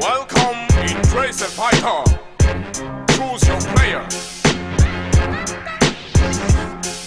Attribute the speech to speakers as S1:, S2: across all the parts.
S1: Welcome in Trace Fighter. Choose your player.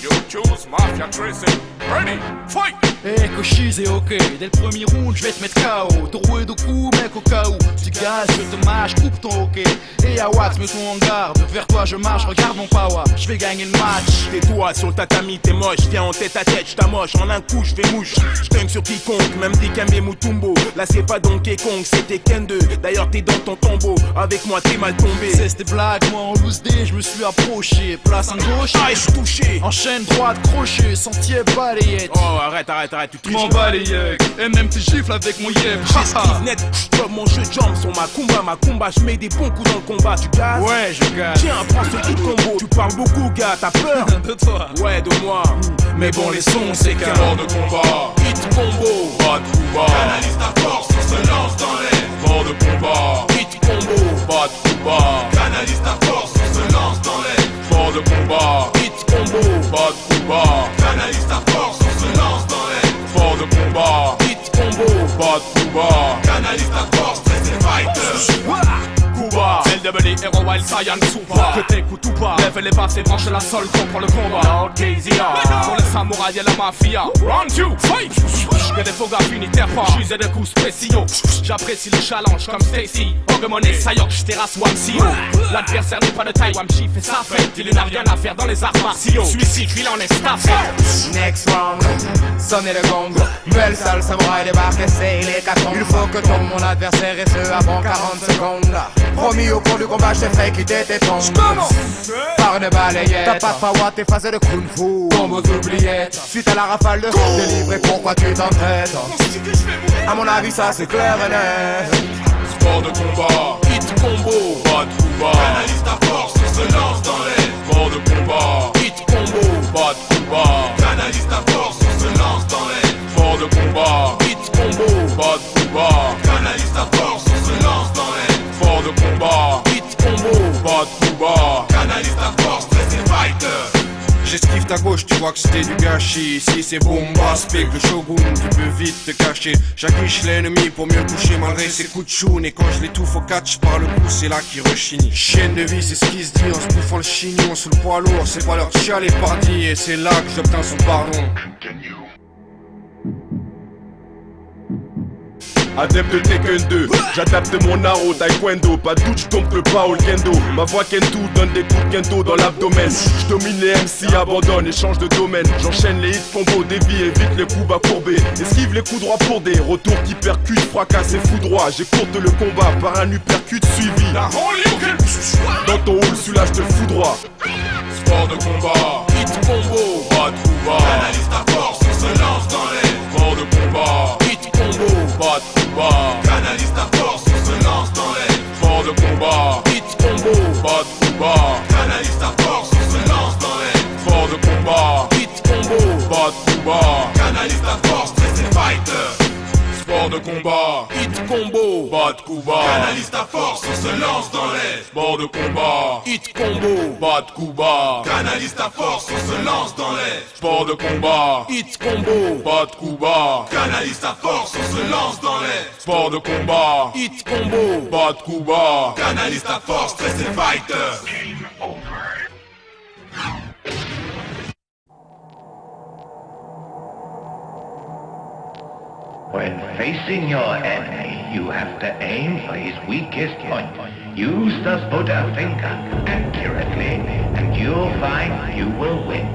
S1: You choose Mafia Tracing. Ready, fight!
S2: Eh, Cochise est ok, dès le premier round je vais te mettre KO. T'as roué de coups mec au cas où tu gazes, je te mâche, coupe ton hockey. Et à Wax, mets-toi en garde, vers toi je marche, regarde mon power, je vais gagner le match.
S3: Tais-toi sur le tatami, t'es moche, viens en tête à tête, j't'amoche, en un coup j'fais mouche. J't'aime sur quiconque, même Dikembe Mutombo. Là c'est pas Donkey Kong, c'est Tekken 2. D'ailleurs t'es dans ton tombeau, avec moi t'es mal tombé.
S2: C'est des blagues, moi en loose day, je me suis approché. Place en gauche,
S3: ah et j'suis touché.
S2: Enchaîne droite, crochet, sentier balayette.
S3: Oh arrête, tu triches.
S2: M'en bats les yeux, et même tes gifles avec mon yep.
S3: J'esquive net, comme mon jeu jump sur ma combat, j'mets des bons coups dans le combat, tu gazes.
S2: Ouais je gagne.
S3: Tiens, prends ce petit combo, tu parles beaucoup gars, t'as peur
S2: de toi.
S3: Ouais de moi,
S2: mais bon les sons c'est qu'un
S1: Mort de combat,
S3: hit combo,
S1: pas de combat.
S4: Canalise ta force, on se lance dans l'air.
S1: Mort de combat,
S3: hit combo,
S1: pas de combat.
S4: Canalise ta force, on se lance dans l'air.
S1: Mort de combat,
S3: hit combo,
S1: pas de combat.
S4: Canalise ta force, on se lance dans l'air.
S1: Mort de combat,
S3: hit combo,
S1: pas de combat.
S4: Canalise ta force, stress et fighter.
S3: Kuba,
S1: LWD, Hero Wild Saiyan Super.
S3: que t'écoutes ou pas,
S1: Lève les basses et branche la sol contre le combat.
S3: ok Zia.
S1: Pour les samouraïs et la mafia. Round you, fight. Que des faux gars unitaires pas. J'use des coups spéciaux. J'apprécie le challenge comme Stacy. Pokémon et Sayok, j'terrasse Wamsio. L'adversaire n'est pas de taille, Wamchi fait sa fête. Il n'a rien à faire dans les arts martiaux. Suicide, il en est staffé.
S5: Next round, sonnez le gong. Nouvelle salle, samouraï débarque et c'est l'hécatombe. Il faut que tombe mon adversaire et ce avant 40 secondes. Promis au cours du combat, je t'ai fait quitter tes tombes. Par une balayette, t'as pas de power, t'es phasé de kung fu. Tombe aux oubliettes, suite à la rafale de délivré, pourquoi tu t'entêtes? À mon avis, ça c'est clair et net.
S1: Sport de combat,
S3: Hit combo,
S1: pas de combat.
S4: Canalise ta force, on se lance dans l'air.
S1: Sport de combat,
S3: hit combo,
S1: pas de combat.
S4: Canalise ta force, on se lance dans l'air.
S1: Sport de combat,
S3: hit combo,
S1: pas de combat.
S4: Canalise ta force, on se lance dans l'air.
S1: Sport de combat,
S3: hit combo,
S1: pas de combat.
S4: Canalise ta force, stress et fighter.
S6: J'esquive ta gauche, tu vois que c'était du gâchis. Ici c'est bombastique, le shogun, tu peux vite te cacher. J'aguiche l'ennemi pour mieux le coucher malgré ses coups de choune. Et quand je l'étouffe au catch par le cou, c'est là qu'il rechigne. Chienne de vie, c'est ce qui se dit en se bouffant le chignon sous le poids lourd. C'est pas leur de chialer pardi et c'est là que j'obtiens son pardon.
S7: Adepte de Tekken 2, j'adapte mon art au taekwondo. Pas de doute, j'tombe pas au kendo. Ma voix kendo donne des coups de kendo dans l'abdomen. J'domine les MC, abandonne et change de domaine. J'enchaîne les hits combos, dévie, évite les coups bas courbés. Esquive les coups droits pour des retours qui percutent, fracasse et foudroie. J'écourte le combat par un uppercut suivi. Dans ton hall, celui-là je te foudroie.
S1: Sport de combat,
S3: hit combo,
S1: pas de combat.
S4: Canalise ta force, on se lance dans l'air.
S1: Sport de combat,
S3: hit combo,
S1: pas de combat.
S4: Canalise ta force, on se lance dans l'air.
S1: Sport de combat,
S3: hit combo,
S1: pas de combat.
S4: Canalise ta force, on se lance dans l'air.
S1: Sport de combat,
S3: hit combo,
S1: pas de combat.
S4: Canalise ta force, stress et fighter.
S1: Sport de combat,
S3: hit combo,
S1: pas de combat.
S4: Canalise ta force, on se lance dans l'air.
S1: Sport de combat,
S3: hit combo,
S1: pas de combat.
S4: Canalise ta force, on se lance dans l'air.
S1: Sport de combat,
S3: hit combo,
S1: pas de combat.
S4: Canalise ta force, on se lance dans l'air.
S1: Sport de combat,
S3: hit combo,
S1: pas de combat.
S4: Canalise ta force, stress et fighter.
S8: When facing your enemy, you have to aim for his weakest point. Use the Buddha finger accurately, and you'll find you will win,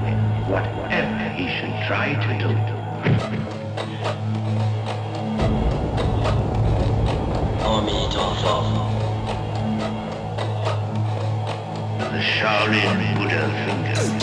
S8: whatever he should try to do. The Shaolin Buddha finger.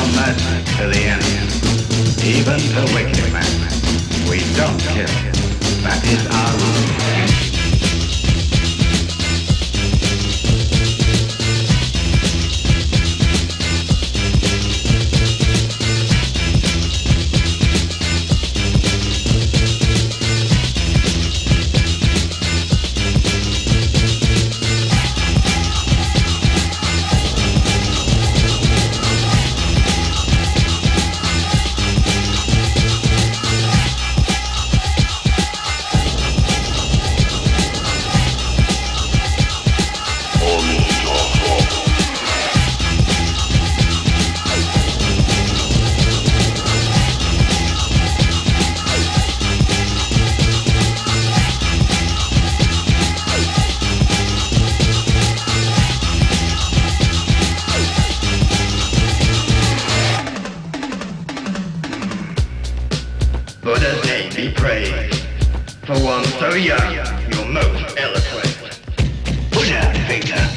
S8: our mercy to the end, even to wicked men. We don't kill. That is our rule. Buddha's name be praised. For one so young, you're most eloquent. Put out finger.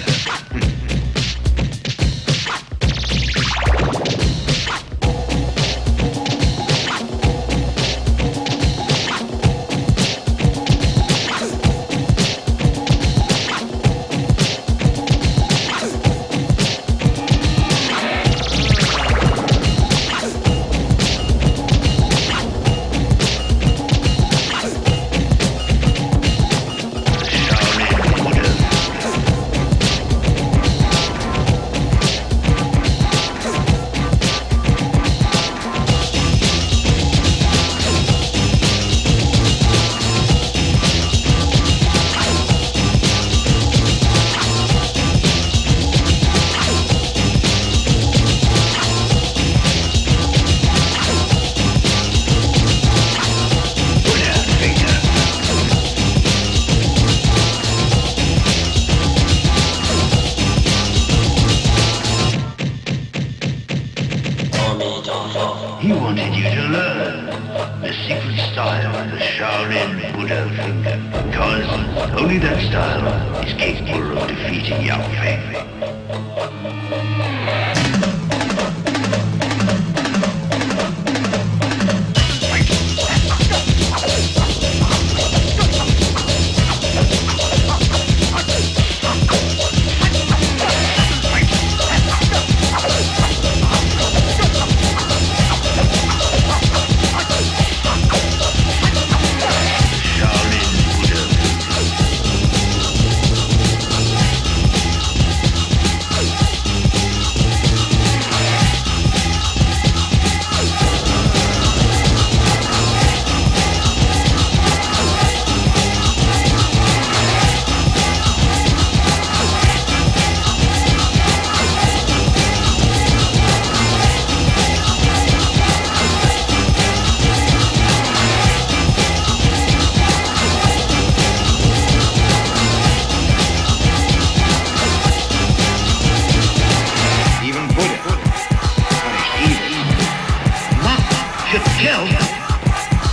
S8: He wanted you to learn the secret style of the Shaolin Buddha finger, because only that style is capable of defeating Yang Feng.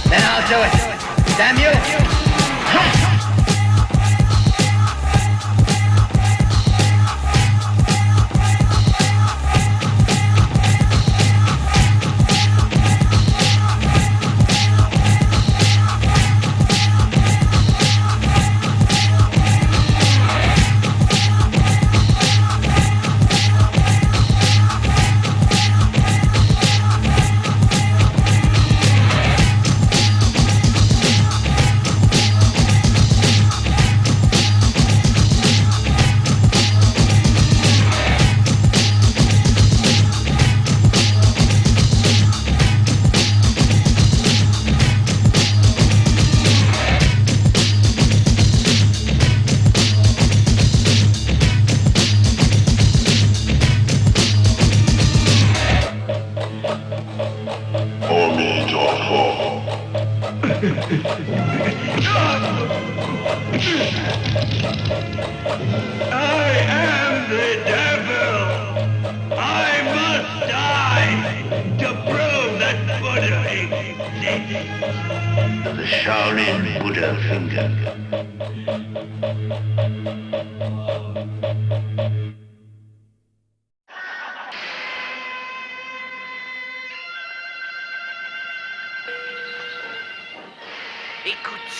S8: Then I'll do it. Damn you!
S9: I am the devil. I must die to prove that Buddha exists.
S8: The Shaolin Buddha finger.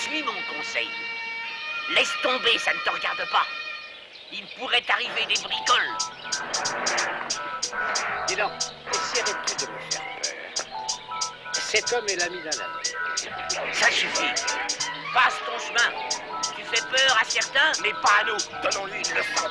S10: Suis mon conseil. Laisse tomber, ça ne te regarde pas. Il pourrait t'arriver des bricoles.
S11: Dis donc, essaierais-tu de me faire peur? Cet homme est l'ami d'un ami.
S10: Ça suffit. Passe ton chemin. Tu fais peur à certains, mais pas à nous. Donnons-lui une leçon.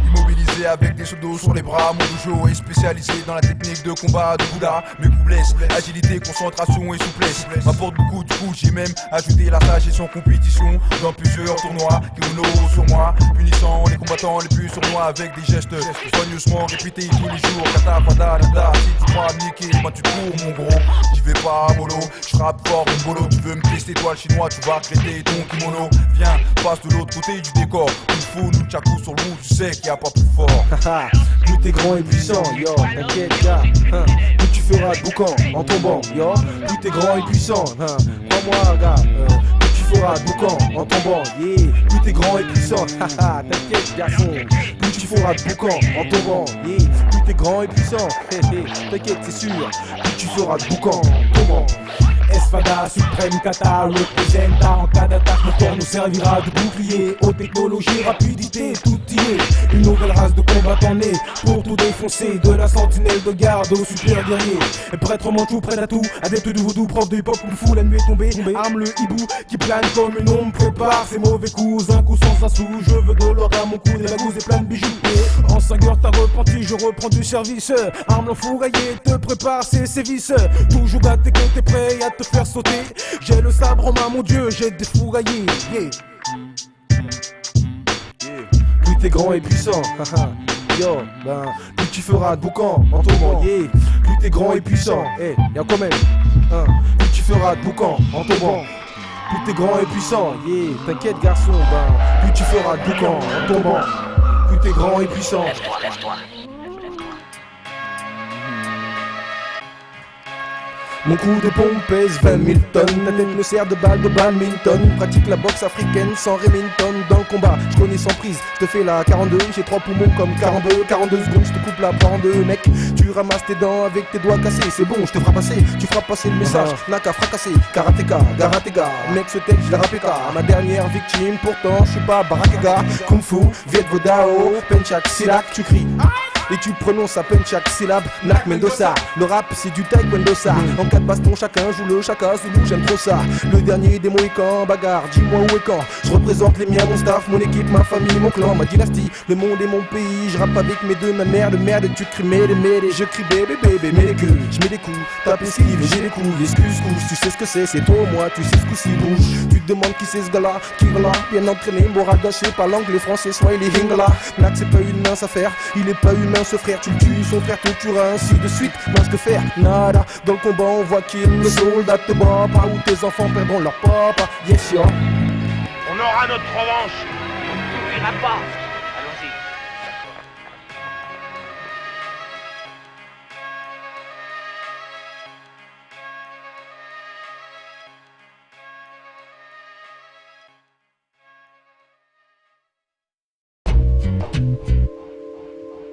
S2: Immobilisé avec des seaux d'eau sur les bras, mon dojo est spécialisé dans la technique de combat de Bouddha. Mes couplesses, agilité, concentration et souplesse m'apporte beaucoup, du coup j'ai même ajouté la sagesse en compétition dans plusieurs tournois. Kimono sur moi, punissant les combattants les plus sournois avec des gestes soigneusement répétés tous les jours. Kata, fada, nada, si tu crois me niquer, moi tu cours mon gros. J'y vais pas mollo, je frappe fort une bolo. Tu veux me tester toi le chinois, tu vas regretter ton kimono. Viens, passe de l'autre côté du décor. Il faut nous tchakou sur le bout, tu sais qu'il y a pas plus fort.
S12: Plus t'es grand et puissant, yo, t'inquiète gars, plus tu feras de boucan en tombant, yo. Plus t'es grand et puissant, crois-moi gars, plus tu feras de boucan en tombant, yeah. Plus t'es grand et puissant, t'inquiète garçon. Plus tu feras de boucan en tombant, yeah. Plus t'es grand et puissant, t'inquiète c'est sûr. Plus tu feras de boucan en tombant. Espada, suprême kata, représenta. En cas d'attaque, mon corps nous servira de bouclier. Haute technologie, rapidité, tout y est. Une nouvelle race de combattants nés pour tout défoncer. De la sentinelle de garde au super guerrier. Prêtre manchou, prêt à tout, adepte du vaudou, prof de hip-hop kung fu. La nuit est tombée, arme le hibou qui plane comme une ombre. Prépare ses mauvais coups, un coup sans un sou. Je veux de l'or à mon cou, des bagouses et plein de bijoux. En 5 heures t'as repenti, je reprends du service. Arme l'enfouraillé, te prépare ses sévices. Toujours gâté quand t'es prêt à te faire sauter. J'ai le sabre en main, mon dieu, j'ai défouraillé, yeah. Plus t'es grand et puissant, yo, ben, plus tu feras de boucan en tombant, yeah. Plus t'es grand et puissant, y'a quand même, plus tu feras de boucan en tombant. Plus t'es grand et puissant, yeah, t'inquiète garçon, ben, plus tu feras de boucan en tombant. Plus t'es grand et puissant.
S10: Lève-toi.
S12: Mon coup de pompe pèse 20 000 tonnes. La tête me sert de balle de badminton. Pratique la boxe africaine sans Remington. Dans le combat, je connais sans prise. Je te fais la 42, j'ai 3 poumons comme 42. 42 secondes, je te coupe la part en deux, mec. Tu ramasses tes dents avec tes doigts cassés. C'est bon, je te ferai passer. Tu feras passer le message. N'a qu'à fracasser. Karatéka, garatega. Mec, ce texte, je l'ai rapéka. Ma dernière victime, pourtant, je suis pas barakega. Kung Fu, Viet Vo Dao, Penchak, Silak, tu cries. Et tu prononces à peine chaque syllabe, Nak Mendoza. Le rap c'est du taekwondo ça. En 4 bastons chacun joue le chaka Zulu, j'aime trop ça. Le dernier des Mohicans, bagarre, dis-moi où et quand. Je représente les miens, mon staff, mon équipe, ma famille, mon clan, ma dynastie. Le monde est mon pays, je rappe avec mes deux, ma merde, tu cries mêlé, je crie bébé, bébé, mets les queues, je mets des coups, tape esquive et j'ai les couilles, excuse, tu sais ce que c'est toi moi, tu sais ce que c'est bouge. Tu te demandes qui c'est ce gars-là, qui va là, bien entraîné, moral gâché par l'anglais, français, soit il est hingala. Nak c'est pas une mince affaire, il est pas humain ce frère, tu le tues, son frère te tuera, ainsi de suite. Mince que faire, nada, dans le combat on voit qu'il le soldat te bat, pas où tes enfants perdront leur papa, yes yo.
S10: On aura notre revanche. On n'ira pas. Allons-y.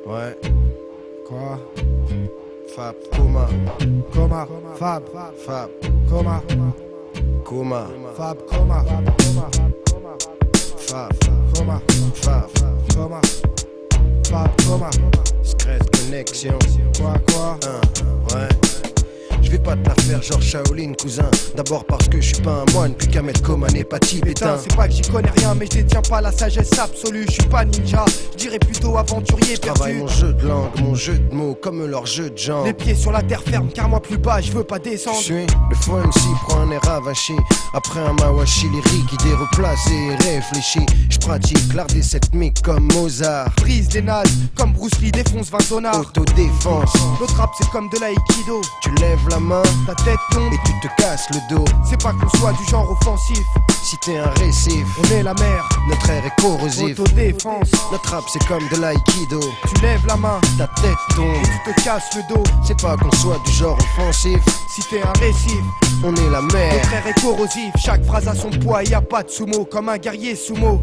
S12: Ouais. Quoi? Fab, coma. Coma. Fab, Fab, coma. Coma. Fab, coma. Fab, coma. Fab, coma. Fab, coma. Stress connexion. Quoi? Ouais. Je vais pas te la faire genre Shaolin cousin. D'abord parce que je suis pas un moine, puis qu'à mettre comme un hépatie pétain.
S13: C'est pas que j'y connais rien, mais je détiens pas la sagesse absolue. Je suis pas ninja, je dirais plutôt aventurier perdu.
S12: Travaille mon jeu de langue, mon jeu de mots, comme leur jeu de genre.
S13: Les pieds sur la terre ferme, car moi plus bas, je veux pas descendre.
S12: Je suis le fois MC, prend un air avachi. Après un mawashi lyrique, idée replacée et réfléchie. Je pratique l'art des 7 mics comme Mozart.
S13: Brise des nazes, comme Bruce Lee défonce 20 zonards.
S12: Autodéfense,
S13: notre rap c'est comme de l'aïkido.
S12: Tu lèves la main,
S13: ta tête tombe
S12: et tu te casses le dos.
S13: C'est pas qu'on soit du genre offensif.
S12: Si t'es un récif,
S13: on est la mer.
S12: Notre air est corrosif.
S13: Autodéfense,
S12: notre rap c'est comme de l'aïkido.
S13: Tu lèves la main,
S12: ta tête tombe
S13: et tu te casses le dos.
S12: C'est pas qu'on soit du genre offensif.
S13: Si t'es un récif,
S12: on est la mer.
S13: Notre air est corrosif, chaque phrase a son poids, y a pas de sumo. Comme un guerrier sumo.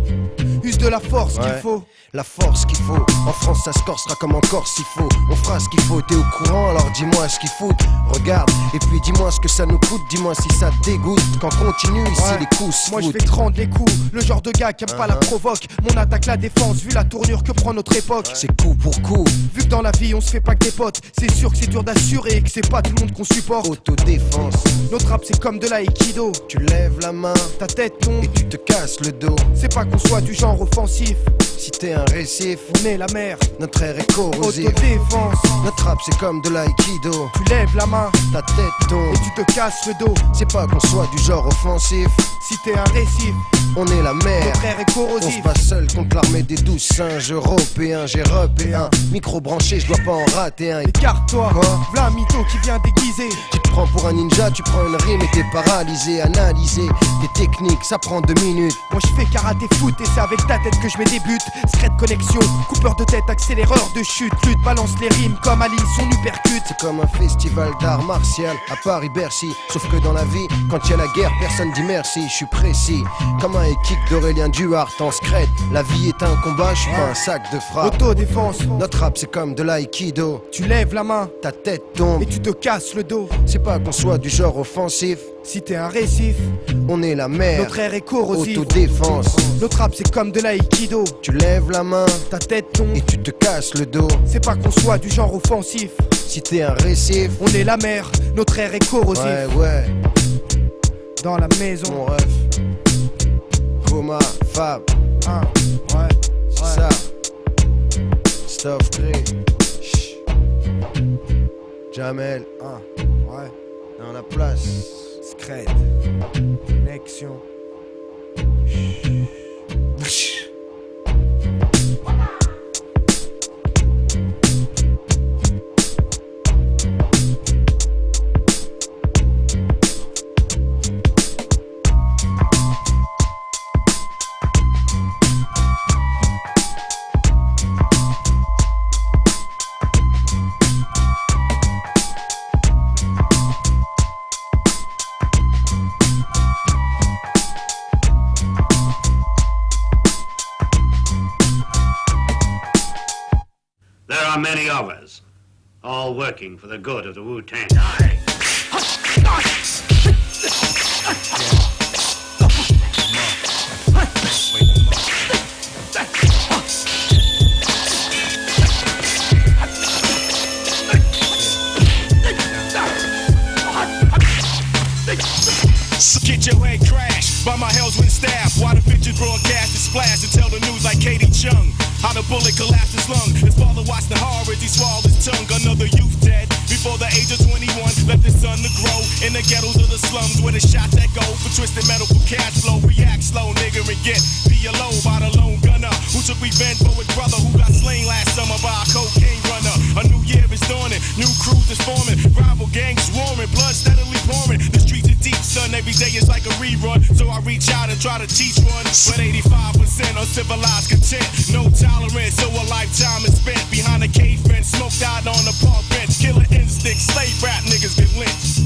S13: use de la force qu'il faut.
S14: La force qu'il faut, en France ça se corsera comme en Corse s'il faut. On fera ce qu'il faut, t'es au courant, alors dis-moi ce qu'il faut. Regarde, et puis dis-moi ce que ça nous coûte. Dis-moi si ça te dégoûte, quand continue ici les coups se
S13: moi je vais te rendre les coups, le genre de gars qui aime pas la provoque. Mon attaque la défense, vu la tournure que prend notre époque.
S14: C'est coup pour coup.
S13: Vu que dans la vie on se fait pas que des potes, c'est sûr que c'est dur d'assurer que c'est pas tout le monde qu'on supporte.
S14: Autodéfense.
S13: Notre rap c'est comme de l'aïkido.
S14: Tu lèves la main,
S13: ta tête tombe
S14: et tu te casses le dos.
S13: C'est pas qu'on soit du genre offensif.
S14: Si t'es un récif,
S13: on est la mer.
S14: Notre air est corrosif.
S13: Autodéfense.
S14: Notre rap c'est comme de l'aïkido.
S13: Tu lèves la main,
S14: ta tête tombe
S13: et tu te casses le dos.
S14: C'est pas qu'on soit du genre offensif.
S13: Si t'es un récif,
S14: on est la mer.
S13: Notre air est corrosif.
S14: On se bat seul contre l'armée des 12 singes européens. J'ai repé un micro branché, je dois pas en rater un.
S13: Écarte-toi, v'là un mytho qui vient déguiser.
S14: Tu te prends pour un ninja, tu prends une rime et t'es paralysé. Analyser tes techniques, ça prend 2 minutes.
S13: Moi je fais karaté foot et c'est avec ta tête que je mets des buts. Secret connexion, coupeur de tête, accéléreur de chute. Lutte, balance les rimes comme Aline son uppercut.
S14: C'est comme un festival d'art martial à Paris-Bercy. Sauf que dans la vie, quand il y a la guerre, personne dit merci. Je suis précis, comme un kick d'Aurélien Duhart en secret. La vie est un combat, je suis pas un sac de frappe.
S13: Autodéfense.
S14: Notre rap c'est comme de l'aïkido.
S13: Tu lèves la main,
S14: ta tête tombe
S13: et tu te casses le dos.
S14: C'est pas qu'on soit du genre offensif.
S13: Si t'es un récif,
S14: on est la mer.
S13: Notre air est corrosif.
S14: Autodéfense.
S13: Notre rap c'est comme de l'aïkido.
S14: Tu lèves la main,
S13: ta tête tombe
S14: et tu te casses le dos.
S13: C'est pas qu'on soit du genre offensif.
S14: Si t'es un récif,
S13: on est la mer. Notre air est corrosif.
S14: Ouais.
S13: Dans la maison.
S14: Mon ref. Coma, Fab.
S13: Ouais.
S14: C'est ça. Stuff Grey. Jamel.
S13: Ouais.
S14: Dans la place.
S13: Secret. Connexion.
S15: There are many of us, all working for the good of the Wu-Tang.
S1: Get your head crashed by my Hellswind staff. While the pictures broadcast and splash and tell the news like Katie Chung. How the bullet collapsed his lung. His father watched the horror as he swallowed his tongue. Another youth dead before the age of 21. Left his son to grow in the ghettos of the slums where the shots that go for twisted metal for cash flow. React slow, nigga, and get PLO by the lone gunner who took revenge for his brother who got slain last summer by a cocaine runner. A new year is dawning, new crews is forming, rival gangs swarming, blood steadily pouring. The streets are deep, son. Every day is like a rerun. So I reach out and try to teach one. But 85% uncivilized content, no tolerance. So a lifetime is spent behind a cave fence, smoked out on the park bench. Killer instinct, slave rap niggas get lynched.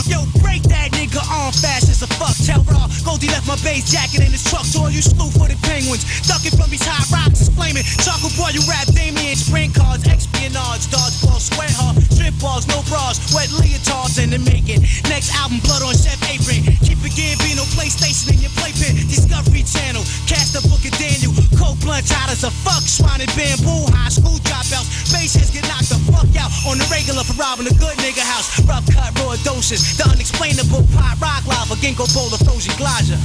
S16: Yo, break that nigga on fast as a fuck. Tell Raw, Goldie left my bass jacket in his truck. To all you slew-footed penguins, ducking from these high rocks is flaming. Chocolate boy, you rap Damien, sprint cars, espionage, dodgeball, square hard, strip balls, no bras, wet leotards in the making. Next album, blood on chef apron. Keep it Gambino, PlayStation in your playpen. Discovery Channel, cast a book of Daniel. Coke blunt hot as a fuck, swine and bamboo. High school dropouts, bass heads get knocked the fuck out on the regular for robbing a good nigga house. Rough cut, raw doses, the unexplainable pot rock lava, ginkgo boulder, frozen glaja.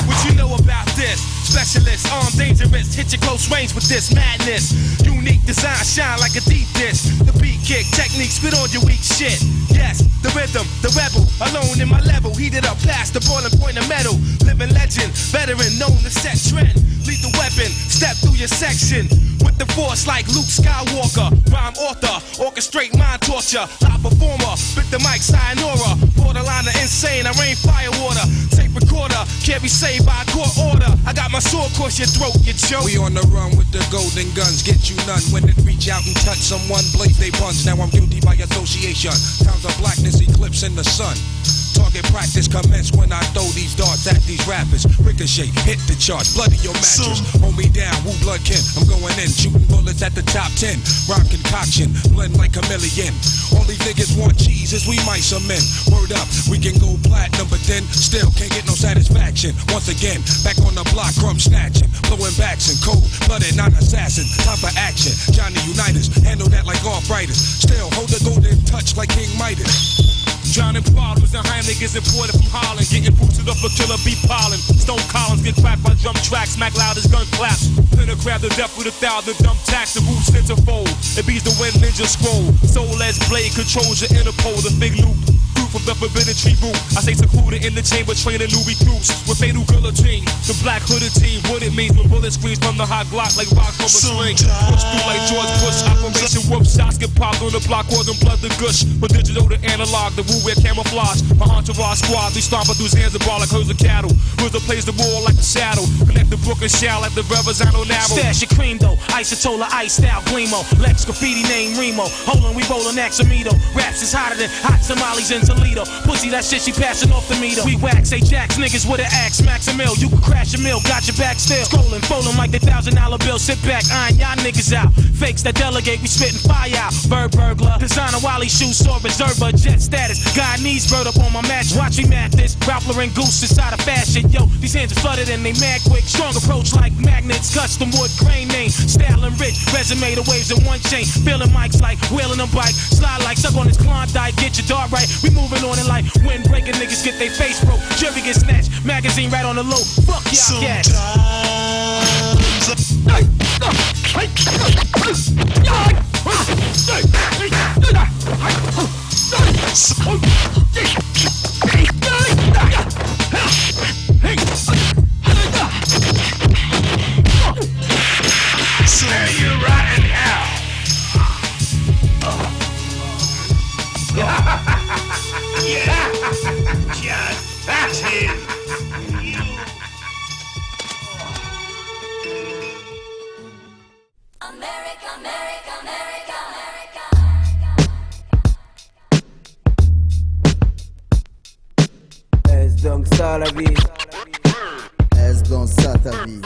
S1: What you know about this? Specialist, armed, dangerous, hit you close range with this madness. Unique design, shine like a deep dish. The beat kick, technique, spit on your weak shit. Yes, the rhythm, the rebel, alone in my level, heated up past the boiling point of metal. Living legend, veteran, known to set trend. Lethal weapon, step through your section with with the force like Luke Skywalker. Rhyme author, orchestrate mind torture. Live performer, bit the mic, sayonara. Borderline of insane, I rain fire water. Tape recorder, can't be saved by a court order. I got my sword across your throat, you joke.
S17: We on the run with the golden guns, get you none. When it reach out and touch someone, blaze they buns. Now I'm guilty by association. Times of blackness eclipse in the sun. Target practice commence when I throw these darts at these rappers. Ricochet, hit the charts, bloody your mattress. Hold me down, woo blood kin. I'm going in, shooting bullets at the top 10. Rhyme concoction, blend like chameleon. All these niggas want cheese as we might some men. Word up, we can go platinum, but then still can't get no satisfaction. Once again, back on the block, crumb snatching. Blowing backs and cold blooded, not assassin. Time for action, Johnny Unitas, handle that like arthritis. Still hold the golden touch like King Midas.
S1: Drowning bottles and Heimlich is imported from Holland. Getting boosted up for killer beat pollen. Stone Collins get cracked by drum tracks. Smack loud as gun claps. Pinner crab the death with 1,000 dumb tax. The root centerfold. It beats the wind ninja scroll. Soul as blade controls your Interpol. The big loop. From the forbidden tree root. I say secluded in the chamber training new recruits with fatal guillotine. The black hooded team, what it means when bullet screams from the hot Glock like rock from a sling. Push through like George Bush, operation whoop. Shots get popped on the block, or them blood the gush. From digital to analog, the woo wear camouflage. My entourage squad, we stomping through Zanzibar like herds of cattle. RZA plays the wall like a shadow. Connect the brook and shell like the Verrazano narrow.
S16: Stash your cream though, isotola, ice style, Glimo. Lex graffiti name Remo. Hold on, we rollin' Axamito. Raps is hotter than hot tamales in Toledo. Pussy, that shit she passing off the meter. We wax, Ajax, niggas with an axe, max a mill. You can crash a mill, got your back still. Scrolling, folding like the $1,000 bill. Sit back, iron y'all niggas out. Fakes that delegate, we spitting fire out. Bird burglar, designer Wally shoes, saw reserver, jet status. God needs bird up on my match. Watch me map this. Rappler and goose inside of fashion. Yo, these hands are flooded and they mad quick. Strong approach like magnets, custom wood, grain name. Style and rich, resume the waves in one chain. Feeling mics like wheeling a bike. Slide like suck on this Klondike, get your dart right. We moving on it like windbreaking niggas get they face broke. Jury get snatched, magazine right on the low. Fuck y'all cats.
S9: There you rotten hell. Yeah, just that's him.
S18: America, America, America, America.
S19: Est-ce donc ça la vie? Est-ce donc ça ta vie?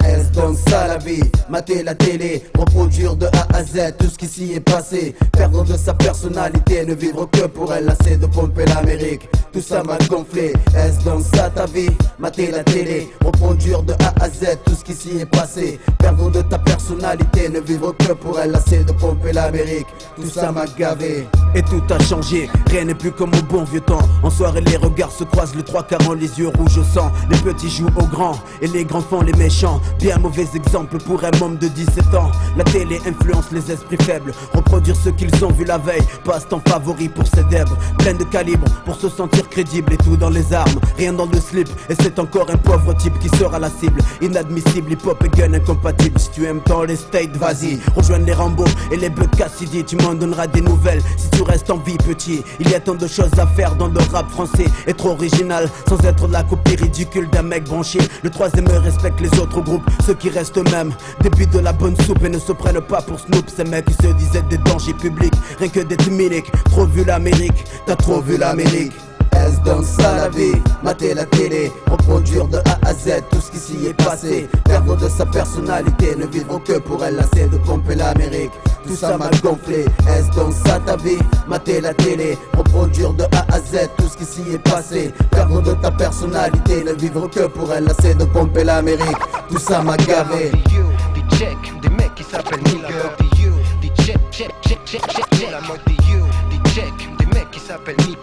S19: Est-ce donc ça la vie? Mater la télé, reproduire de A à Z tout ce qui s'y est passé. Perdre de sa personnalité, ne vivre que pour elle, lasser de pomper l'Amérique. Tout ça m'a gonflé. Est-ce donc ça ta vie? Mater la télé, reproduire de A à Z tout ce qui s'y est passé. Perdre de ta personnalité, ne vivre que pour elle, lasser de pomper l'Amérique. Tout ça m'a gavé. Et tout a changé, rien n'est plus comme au bon vieux temps. En soirée les regards se croisent, le 3/4 les yeux rouges au sang. Les petits jouent aux grands et les grands font les méchants. Bien mauvais exemple pour un homme de 17 ans. La télé influence les esprits faibles. Reproduire ce qu'ils ont vu la veille, passe-temps favori pour ces dèbres. Plein de calibres pour se sentir crédible et tout dans les armes, rien dans le slip. Et c'est encore un pauvre type qui sera la cible. Inadmissible, hip-hop et gun incompatible. Si tu aimes tant les States, vas-y, rejoins les Rambo et les Bud Cassidy. Tu m'en donneras des nouvelles si tu restes en vie petit. Il y a tant de choses à faire dans le rap français. Être original sans être la copie ridicule d'un mec branché. Le troisième respecte les autres groupes, ceux qui restent eux-mêmes. Début de la bonne soupe et ne se prennent pas pour Snoop. Ces mecs qui se disaient des dangers publics, rien que d'être miniques. Trop vu l'Amérique, t'as trop vu l'Amérique. Est-ce donc ça la vie? Mater la télé, reproduire de A à Z tout ce qui s'y est passé. Perdre de sa personnalité, ne vivre que pour elle, lasser de pomper l'Amérique. Tout ça m'a gonflé. Est-ce donc ça ta vie? Mater la télé, reproduire de A à Z tout ce qui s'y est passé. Perdre de ta personnalité, ne vivre que pour elle, lasser de pomper l'Amérique. Tout ça m'a gavé.
S20: Des check, des mecs qui s'appellent nigger. Des check, check, check, check, check, check. La mode des you, des check, des mecs qui s'appellent nigger.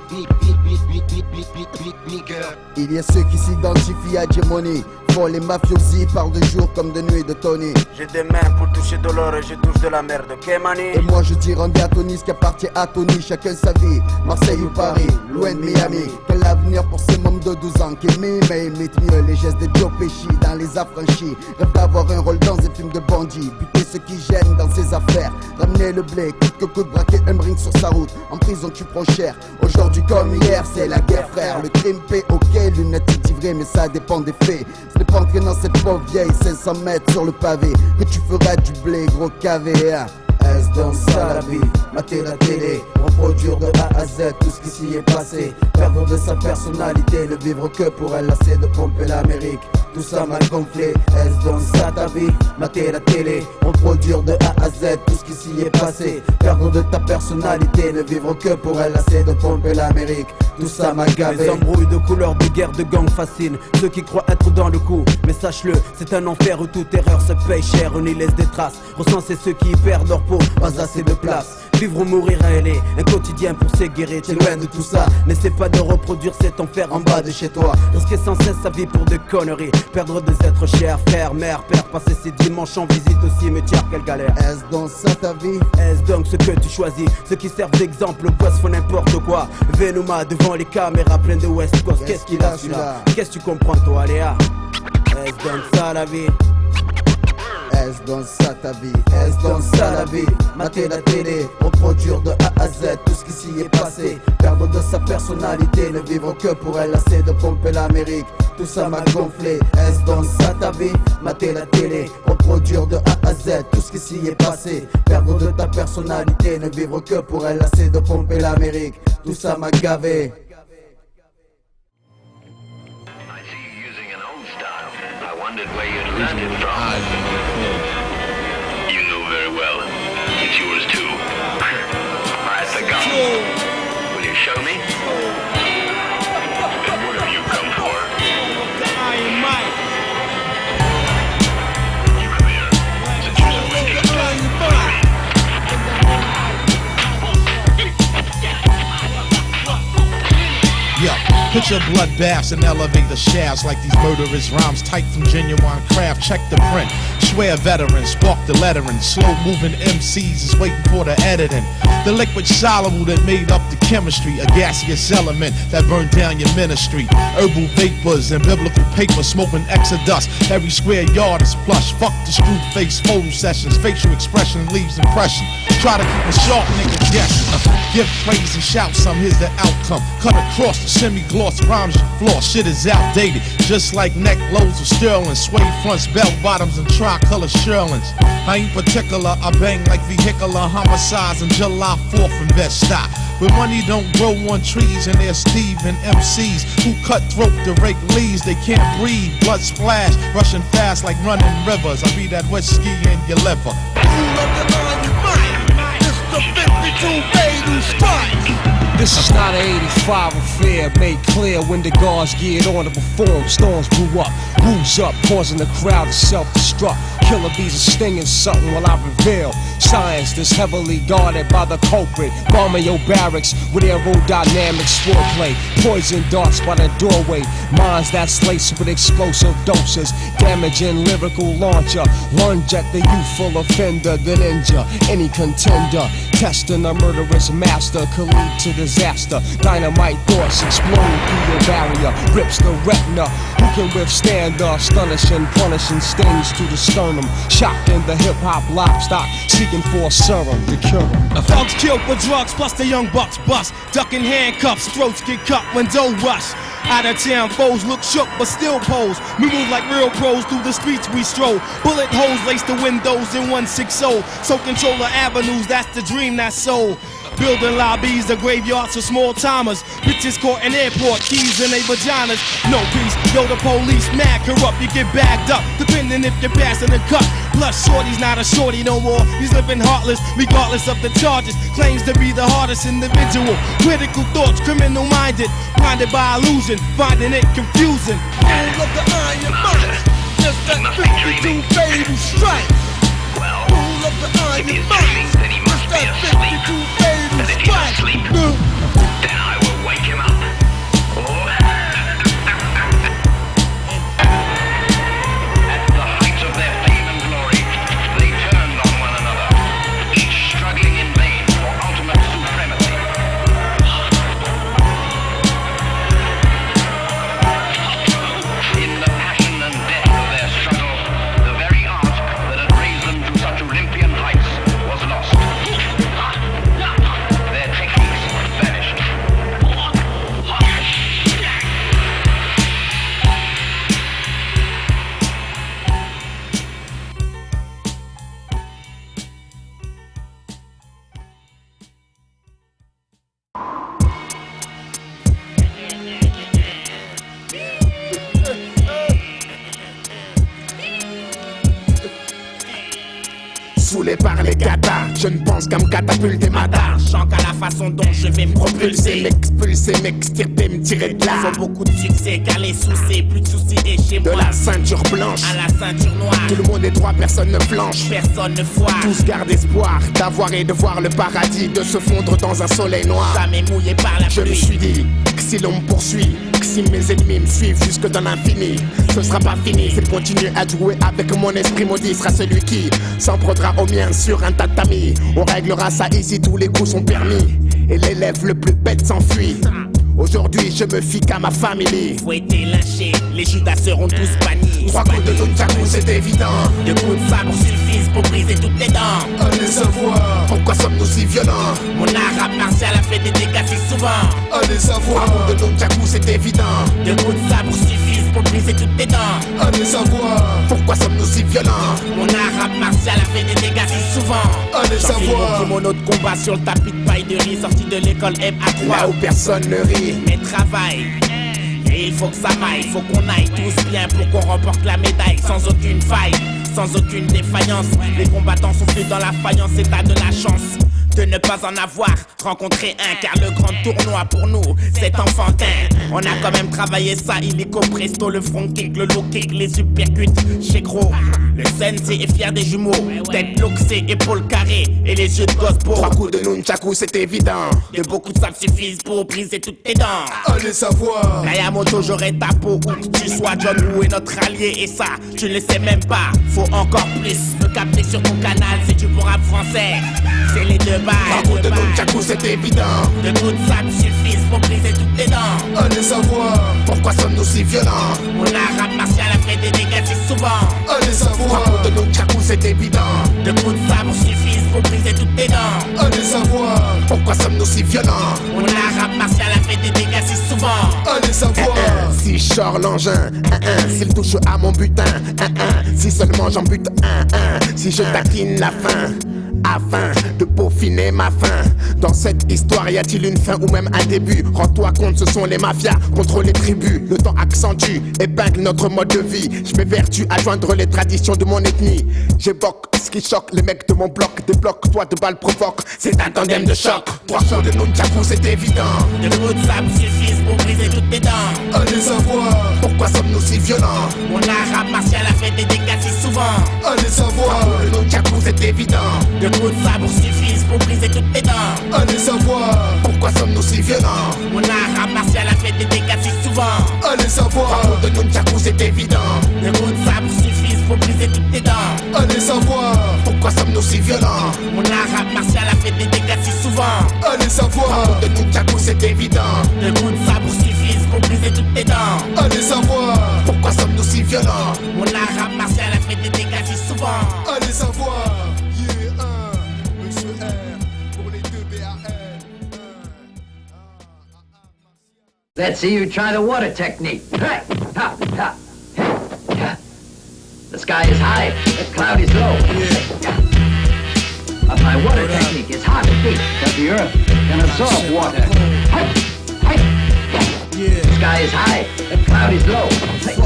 S19: Il y a ceux qui s'identifient à Gemoni, folle. Les mafiosi parlent de jour comme de nuit de Tony.
S21: J'ai des mains pour toucher de l'or et je touche de la merde, ok mani?
S19: Et moi je dis rendez à Tony ce qui appartient à Tony. Chacun sa vie, Marseille ou Paris, loin de Miami. Quel avenir pour ces mômes de 12 ans qui mais imitent mieux les gestes de Joe Pesci dans les affranchis. Rêve d'avoir un rôle dans un film de bandit. Buter ceux qui gênent dans ses affaires. Ramener le blé, coûte que coûte, braquer un ring sur sa route. En prison tu prends cher. Aujourd'hui comme hier, c'est la guerre frère. Le crime paie, ok, lunatique vrai, mais ça dépend des faits. Ce n'est pas entrer dans cette pauvre vieille 500 mètres sur le pavé que tu feras du blé, gros KVA. Est-ce donc ça la vie? Mater la télé, reproduire de A à Z tout ce qui s'y est passé. Perdre de sa personnalité, ne vivre que pour elle, lasser de pomper l'Amérique. Tout ça mal gonflé, est-ce donc ça ta vie? Mater la télé, reproduire de A à Z tout ce qui s'y est passé. Perdre de ta personnalité, ne vivre que pour elle, lasser de pomper l'Amérique. Tout ça m'a gavé.
S22: Les embrouilles de couleurs, de guerre, de gang fascinent ceux qui croient être dans le coup. Mais sache-le, c'est un enfer où toute erreur se paye cher, on y laisse des traces. Recenser ceux qui y perdent leur peau, pas assez de place. Vivre ou mourir à LA, un quotidien pour s'éguérir, t'es loin de tout ça. N'essaie pas de reproduire cet enfer en bas de chez toi. Risquer sans cesse sa vie pour des conneries. Perdre des êtres chers, frère, mère, père. Passer ses dimanches en visite au cimetière, quelle galère.
S19: Est-ce donc ça ta vie?
S22: Est-ce donc ce que tu choisis? Ceux qui servent d'exemple aux gosses font n'importe quoi. Venuma devant les caméras pleines de West Coast. Qu'est-ce qu'il a celui-là? Qu'est-ce que tu comprends toi, Léa? Est-ce donc ça la vie?
S19: Est-ce donc ça ta vie? Est-ce donc ça la vie? Mater la télé, reproduire de A à Z tout ce qui s'y est passé. Perdre de sa personnalité, ne vivre que pour elle, lasser de pomper l'Amérique. Tout ça m'a gonflé. Est-ce donc ça ta vie? Mater la télé, reproduire de A à Z tout ce qui s'y est passé. Perdre de ta personnalité, ne vivre que pour elle, lasser de pomper l'Amérique. Tout ça m'a gavé.
S9: Where you learned it from. You know very well. It's yours too. Alright, the gun. Will you show me? And what have you come for?
S16: Iron Mike.
S9: You come here. Since you're so interested.
S23: Yo, picture bloodbaths and elevator shafts like these murderous rhymes tight from genuine craft. Check the print. Swear veterans, spark the lettering. Slow moving MCs is waiting for the editing. The liquid soluble that made up the chemistry, a gaseous element that burned down your ministry. Herbal vapors and biblical paper smoking exodus. Every square yard is plush. Fuck the screw face photo sessions. Facial expression leaves impression. Try to keep a sharp nigga guessing. Give praise and shout some, here's the outcome. Cut across the semi-gloss rhymes you floss. Shit is outdated, just like neck loads of sterling. Suede fronts, bell bottoms, and tricolor shearlings. I ain't particular, I bang like vehicular homicides on July 4th in Bed-Stuy. Where money don't grow on trees, and there's Steve and MCs who cut throat to rake leaves. They can't breathe, blood splash, rushing fast like running rivers. I be that whiskey in your liver.
S24: This is not an 85 affair, made clear when the guards geared on to perform. Storms blew up, woos up, causing the crowd to self-destruct. Killer bees are stinging something while I reveal science that's heavily guarded by the culprit. Bombing your barracks with aerodynamic swordplay. Poison darts by the doorway. Minds that's laced with explosive doses. Damaging lyrical launcher. Lunge at the youthful offender, then injure any contender. Testing a murderous master could lead to disaster. Dynamite thoughts explode through your barrier. Rips the retina. Who can withstand the astonishing, punishing stings to the sternum? Shocked in the hip-hop livestock, seeking for a serum to cure them.
S16: The thugs killed for drugs, plus the young bucks bust. Ducking handcuffs, throats get cut when dough rush. Out of town foes look shook but still pose. We move like real pros through the streets we stroll. Bullet holes lace the windows in 160. So control the avenues, that's the dream that's sold. Building lobbies, the graveyards for small timers. Bitches caught in airport, keys in their vaginas. No peace, yo the police mad corrupt. You get bagged up, depending if you're passing the cut. Plus shorty's not a shorty no more. He's living heartless, regardless of the charges. Claims to be the hardest individual. Critical thoughts, criminal minded. Blinded by illusion, finding it confusing. All of the iron mind, just that 52 fatal strike. All of the iron mind, just that 52 fatal strike.
S9: Then I will wake him up.
S3: saoulé par les gatas. Je ne pense qu'à me catapulter ma tâche.
S1: Chant qu'à la façon dont je vais me propulser,
S3: m'expulser, m'extirper, me tirer de là.
S1: Faut beaucoup de succès car les soucis, plus de soucis et chez moi.
S3: De la ceinture blanche
S1: à la ceinture noire,
S3: tout le monde est droit, personne ne flanche.
S1: Personne ne foire.
S3: Tous gardent espoir d'avoir et de voir le paradis, de se fondre dans un soleil noir.
S1: Jamais mouillé par la pluie.
S3: Je me suis dit que si l'on me poursuit, que si mes ennemis me suivent jusque dans l'infini, ce sera pas fini. C'est de continuer à jouer avec mon esprit maudit. Sera celui qui s'en prendra au mien sur un tatami. On réglera ça ici, tous les coups sont permis. Et l'élève le plus bête s'enfuit. Aujourd'hui je me fie qu'à ma famille.
S1: Fouettés, lynchés, les Judas seront tous bannis.
S3: 3 coups de nunchaku c'est évident.
S1: 2 coups de sabre suffisent pour briser toutes les dents.
S3: Allez savoir pourquoi sommes-nous si violents.
S1: Mon arabe martial a fait des dégâts si souvent.
S3: Allez savoir 3 coups de nunchaku c'est évident.
S1: 2 coups de sabre suffisent pour briser toutes les dents.
S3: Allez savoir pourquoi sommes-nous si violents.
S1: Mon arabe martial a fait des dégâts si souvent.
S3: Allez savoir
S1: mon kimono de combat sur le tapis de paille de riz, sorti de l'école MA3.
S3: Là où personne ne rit
S1: mais travaille. Et il faut que ça maille, faut qu'on aille tous bien pour qu'on remporte la médaille sans aucune faille, sans aucune défaillance. Les combattants sont plus dans la faïence, c'est t'as de la chance de ne pas en avoir rencontré un, car le grand tournoi pour nous c'est enfantin. On a quand même travaillé ça, illico presto, le front kick, le low kick, les uppercuts chez gros. Le sensei est fier des jumeaux, tête luxée, épaules carrées et les yeux de gosse beaux.
S3: 3 coups de nunchaku c'est évident.
S1: De beaucoup de sables suffisent pour briser toutes tes dents.
S3: Allez savoir
S1: Kayamoto, j'aurai ta peau où que tu sois. John Woo est notre allié et ça tu ne le sais même pas. Faut encore plus me capter sur ton canal si tu pour rap français. C'est les deux balles.
S3: 3 coups de nunchaku c'est évident.
S1: 2 coups de sabre suffisent pour briser toutes tes dents.
S3: Allez savoir pourquoi sommes-nous si violents.
S1: Mon arabe martial a fait des dégâts si souvent.
S3: Allez savoir 3 coups de nunchaku c'est évident.
S1: 2 coups de sabre suffisent pour briser toutes tes dents.
S3: Allez savoir pourquoi sommes-nous si violents.
S1: Mon arabe martial a fait des dégâts si souvent.
S3: Allez savoir si je sors l'engin, s'il touche à mon butin, si seulement j'en bute si je taquine la fin afin de peaufiner ma fin. Dans cette histoire, y a-t-il une fin ou même un début? Rends-toi compte, ce sont les mafias contre les tribus. Le temps accentue, épingle notre mode de vie. Je m'évertue à joindre les traditions de mon ethnie. J'évoque ce qui choque les mecs de mon bloc. Débloque-toi de balles provoque, c'est un tandem de choc. 3 coups de nunchaku c'est évident.
S1: 2 coups de sabre suffisent pour briser toutes tes dents.
S3: Allez savoir pourquoi sommes-nous si violents.
S1: Mon arabe martial a fait des dégâts si souvent.
S3: Allez savoir 3 coups de nunchaku c'est évident.
S1: 2 coups de sabre suffisent pour briser toutes tes dents.
S3: Allez savoir pourquoi sommes-nous si violents.
S1: Mon arabe martial a fait des dégâts si souvent.
S3: Allez savoir 3 coups de nunchaku c'est évident.
S1: 2 coups de sabre suffisent pour briser toutes tes dents.
S3: Allez savoir pourquoi sommes-nous si violents.
S1: Mon arabe martial a fait des dégâts si souvent.
S3: Allez savoir 3 coups de nunchaku c'est évident.
S1: 2 coups de sabre suffisent pour briser toutes tes dents.
S3: Allez savoir pourquoi sommes-nous si violents.
S1: Mon arabe martial a fait des dégâts si souvent.
S3: Allez savoir Monsieur R pour les 2 BAL.
S5: Let's see you try the water technique. Hey, ha, ha, hey, ha. The sky is high, the cloud is low. But my water technique is hard to beat, but the earth can absorb water. Hey, hey, the sky is high, the cloud is low. Hey.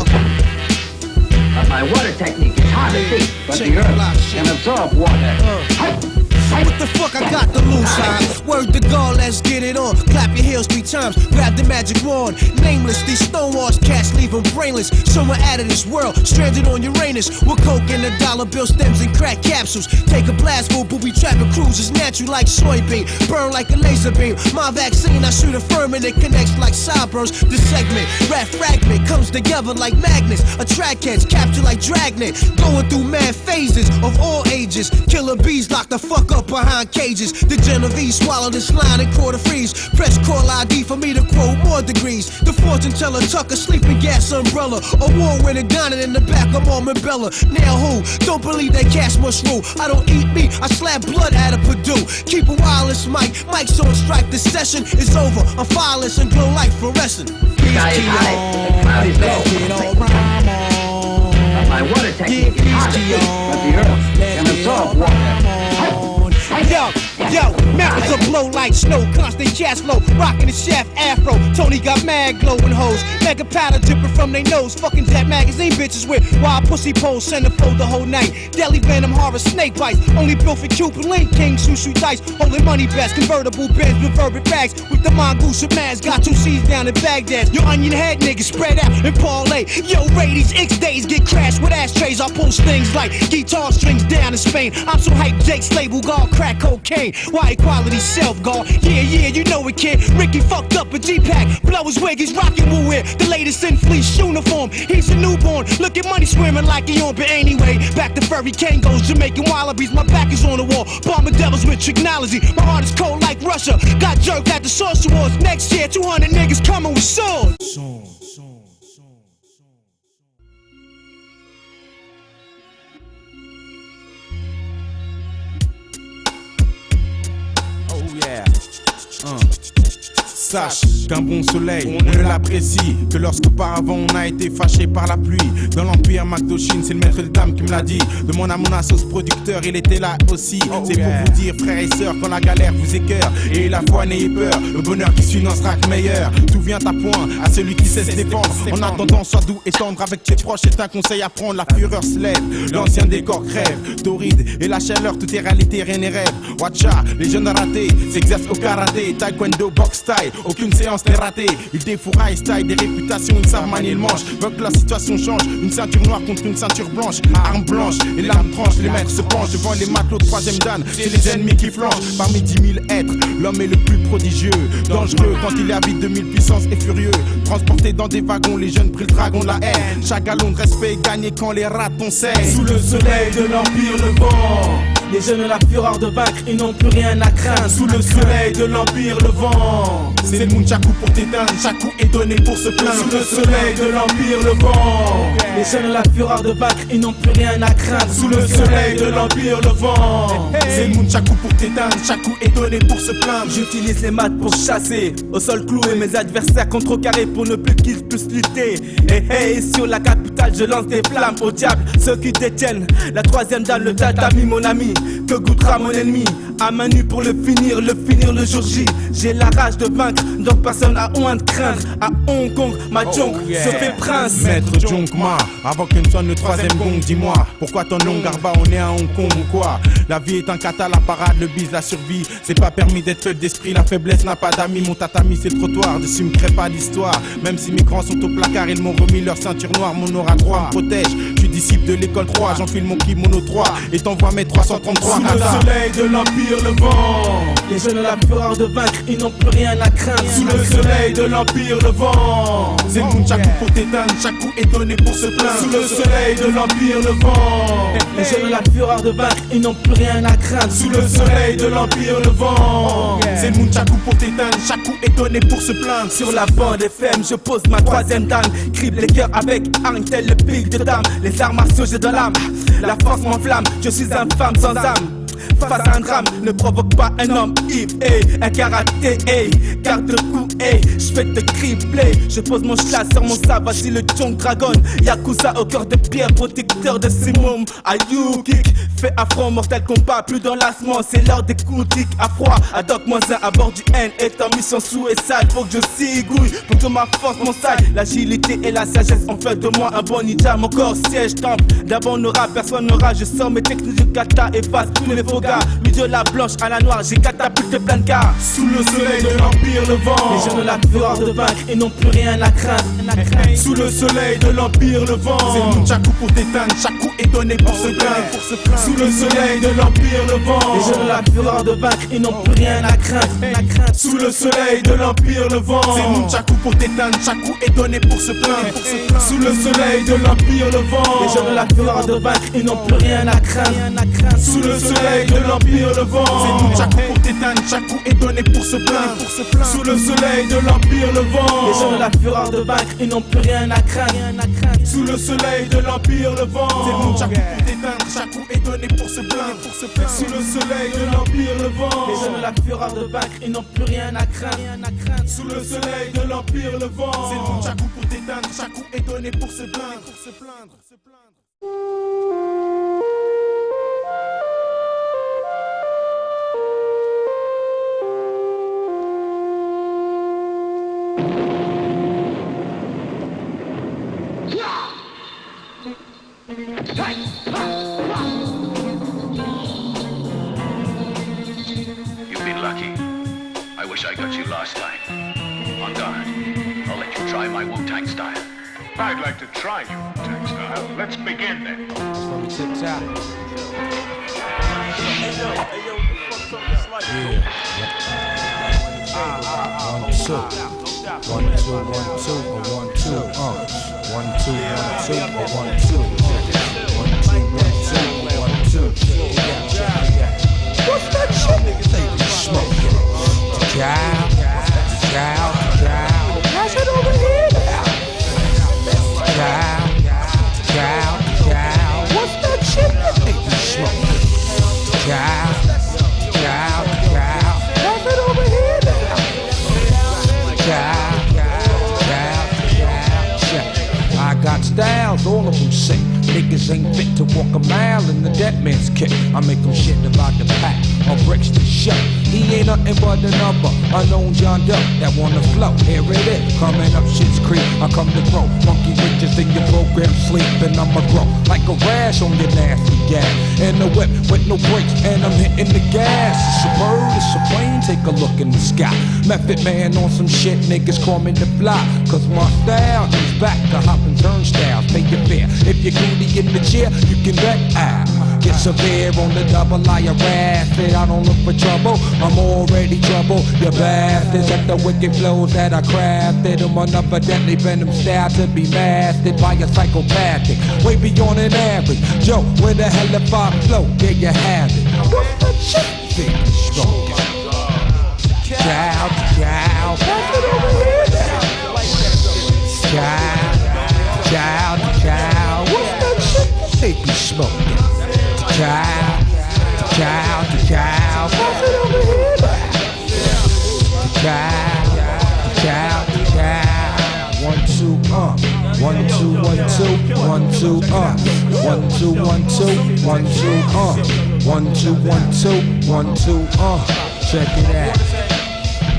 S5: But my water technique is hard to beat, but the earth can absorb water. Hey.
S24: What the fuck I got to lose, huh? Word to God, let's get it on. Clap your heels 3 times, grab the magic wand. Nameless, these stonewashed cats leave them brainless. Somewhere out of this world, stranded on Uranus. With coke and the dollar bill stems and crack capsules. Take a blast, full booby trapping cruises. Natural like soybean, burn like a laser beam. My vaccine, I shoot a firm and it connects like sideburns. The segment, rat fragment, comes together like magnets. Attract heads, capture like dragnet. Going through mad phases of all ages. Killer bees lock the fuck up behind cages. The Genovese swallow this line and quarter freeze. Press call ID for me to quote more degrees. The fortune teller tuck a sleeping gas umbrella. A war winner dining in the back of Marbella. Now who? Don't believe that cash must rule. I don't eat meat, I slap blood out of Purdue. Keep a wireless mic, mic's on strike. The session is over. I'm fireless and glow like fluorescent.
S5: Sky is high, the cloud is low. But my water technique is hard to beat, but the earth can absorb water.
S24: Yo,
S16: Mountains of blow like snow, constant cash flow, rocking the shaft afro. Tony got mad glowing hoes, mega powder dripping from their nose. Fucking Jet magazine bitches with wild pussy poles, centerfold the whole night. Deadly venom, horror, snake bites. Only built for Cupid Link, King, Shushu dice. Holding money best, convertible bins with verbic bags. With the mongoose of mass, got 2 C's down in Baghdad. Your onion head niggas spread out and parlay. Yo, Radies, X days get crashed with ashtrays. I pull strings like guitar strings down in Spain. I'm so hyped, Jake's label, guard, crack cocaine. Why equality self, guard? Yeah, you know it, kid. Ricky fucked up a G-Pack. Blow his wig, he's rocking Woo Wear. The latest in fleece uniform. He's a newborn. Look at money swimming like he on, but anyway. Back to Furry Kangos, Jamaican Wallabies. My back is on the wall. Bomber devils with technology. My heart is cold like Russia. Got jerked at the Social Wars. Next year, 200 niggas coming with swords.
S4: Oh yeah. Sache qu'un bon soleil, on ne l'apprécie que lorsqu'auparavant on a été fâché par la pluie. Dans l'empire McDoshin, c'est le maître de dame qui me l'a dit. Demande à mon assos producteur, il était là aussi. C'est pour vous dire, frères et sœurs, quand la galère vous écœure, et la foi n'ayez peur, le bonheur qui suit n'en sera que meilleur. Tout vient à point à celui qui sait se défendre. En attendant, sois doux et tendre avec tes proches, c'est un conseil à prendre. La fureur se lève, l'ancien décor crève. Torride et la chaleur, tout est réalité, rien n'est rêve. Watcha, les jeunes ratés s'exercent au karaté, taekwondo, boxe style. Aucune séance n'est ratée, ils défouraillent, style des réputations, ils savent manier le manche. Veulent que la situation change, une ceinture noire contre une ceinture blanche. Arme blanche et l'arme tranche, les maîtres se penchent devant les matelots de 3ème dan. C'est les ennemis qui flanchent, parmi 10 000 êtres, l'homme est le plus prodigieux. Dangereux quand il est avide de 1000 puissances et furieux. Transporté dans des wagons, les jeunes pris le dragon de la haine. Chaque galon de respect est gagné quand les ratons saignent.
S6: Sous le soleil de l'empire le vent, les jeunes ont la fureur de vaincre, ils n'ont plus rien à craindre. Sous le soleil de l'empire le vent,
S4: c'est le Munchaku pour t'éteindre, chaque coup est donné pour se plaindre.
S6: Sous le soleil de l'empire le vent, les jeunes ont la fureur de vaincre, ils n'ont plus rien à craindre. Sous le soleil de l'empire le vent,
S4: c'est le Munchaku pour t'éteindre, chaque coup est donné pour se plaindre.
S6: J'utilise les maths pour chasser, au sol cloué mes adversaires contrecarrés pour ne plus qu'ils puissent lutter. Et sur la capitale je lance des flammes au diable, ceux qui détiennent la 3ème dame, le tatami mon ami, que goûtera mon ennemi. À main nue pour le finir le jour J. J'ai la rage de vaincre, donc personne a honte de craindre. À Hong Kong, ma junk se fait prince.
S4: Maître Jonkma, avant qu'une sonne le 3ème gong, dis-moi, pourquoi ton nom Garba, on est à Hong Kong ou quoi? La vie est un kata, la parade, le bise, la survie. C'est pas permis d'être faible d'esprit, la faiblesse n'a pas d'amis. Mon tatami c'est le trottoir, dessus me crée pas d'histoire. Même si mes grands sont au placard, ils m'ont remis leur ceinture noire. Mon aura droit me protège, je suis disciple de l'école 3. J'enfile mon kimono 3 et t'envoie mes 333
S6: Sous le soleil de l'empire le vent, les jeunes ont la fureur de vaincre, ils n'ont plus rien à craindre.
S4: Sous le soleil de l'empire le vent, c'est le Munchaku pour t'éteindre, chaque coup est donné pour se plaindre.
S6: Sous le soleil de l'empire le vent, les jeunes ont la fureur de vaincre, ils n'ont plus rien à craindre.
S4: Sous le soleil de l'empire le vent, c'est le Munchaku pour t'éteindre, chaque coup est donné pour se plaindre.
S6: Sur la bande FM, je pose ma 3ème dame, crible les cœurs avec hargne tel le pic de dame. Les arts martiaux j'ai de l'âme, la force m'enflamme, je suis un femme sans âme. Face à un drame, ne provoque pas un homme ivre, un karaté, garde-coup, je vais te cribler. Je pose mon chat sur mon sabre, voici le Jong Dragon. Yakuza au cœur de pierre, protecteur de Simum. Ayu kick, fait affront, mortel combat, plus d'enlacement. C'est l'heure des coups tic à froid. Adoc -1 à bord du N, est en mission sous et sale. Faut que je sigouille pour que ma force mon saille. L'agilité et la sagesse ont fait de moi un bon ninja. Mon corps siège temple, d'abord n'aura personne n'aura. Je sors mes techniques du kata, efface tous les faux gars. Lui de la blanche à la noire, j'ai catapulté plein de gars.
S4: Sous le soleil de l'empire le vent,
S6: les jeunes ont la fureur de vaincre, ils n'ont plus rien à craindre.
S4: Sous le soleil de l'empire le vent, c'est le Munchaku pour t'éteindre, chaque coup est donné pour se plaindre.
S6: Sous le soleil de l'empire le vent, les jeunes ont la fureur de vaincre, ils n'ont plus rien à craindre.
S4: Sous le soleil de l'empire le vent, c'est le Munchaku pour t'éteindre, chaque coup est donné pour se plaindre. Sous le soleil de l'empire le vent,
S6: les jeunes ont la fureur de vaincre, ils n'ont plus rien à craindre.
S4: Sous le soleil de l'empire le vent, c'est le Munchaku pour t'éteindre, chaque coup est donné pour se plaindre. Sous le soleil de l'empire le vent,
S6: les jeunes ont la fureur de vaincre, ils n'ont plus rien à craindre.
S4: Sous le soleil de l'empire le vent, c'est le Munchaku pour t'éteindre, chaque coup est donné pour se plaindre. Sous le soleil de l'empire le vent,
S6: les jeunes ont la fureur de vaincre, ils n'ont plus rien à craindre.
S4: Sous le soleil de l'empire le vent, c'est le Munchaku pour t'éteindre, chaque coup est donné pour se plaindre.
S9: You've been lucky. I wish I got you last time. On guard. I'll let you try my Wu-Tang style.
S2: I'd like to try your Wu-Tang style. Let's begin then.
S24: From the tip top.
S23: One, two. 1, 2, 1, 2, or 1, 2, 1, 2, 1, 2, or 1, 2. 1, 2, 1, 2, 1, 2. What's that shit? They be smoking. Cow, cow, cow. Pass it over here now. Cow, cow, cow. What's that shit? They be smoking. Cow, cow, cow. Pass it over here now. Cow, cow, cow, cow. I got styles, all of them sick. Niggas ain't fit to walk a mile in the dead man's kick. I make them shit about the pack or bricks the show. He ain't nothing but another unknown John Doe that wanna flow. Here it is, coming up shit's creek. I come to grow monkey riches in your program sleep, and I'ma grow like a rash on your nasty gas. In the whip with no brakes, and I'm hitting the gas. It's a bird, it's a plane, take a look in the sky. Method man on some shit, niggas call me the fly. Cause my style is back to hopping turnstiles. Pay your fare, if you're goody in the chair, you can bet I get severe on the double. I harass it, I don't look for trouble, I'm already trouble. You bastards at the wicked flows that I crafted. I'm another deadly venom style to be mastered by a psychopathic, way beyond an average. Joe, where the hell if I flow? There you have it. What's that shit? Big smoking. Cow, cow, pass it over here now. Cow, cow, cow. What's that shit? They be smoking. Cow, cow, cow. Pass it over here now. Cow, cow, cow. 1, 2, 1, 2, 1, 2, 1, 2, 1, 2, 1, 2, 1, 2, 1, 2, 1, 2, 1, 2, check it out.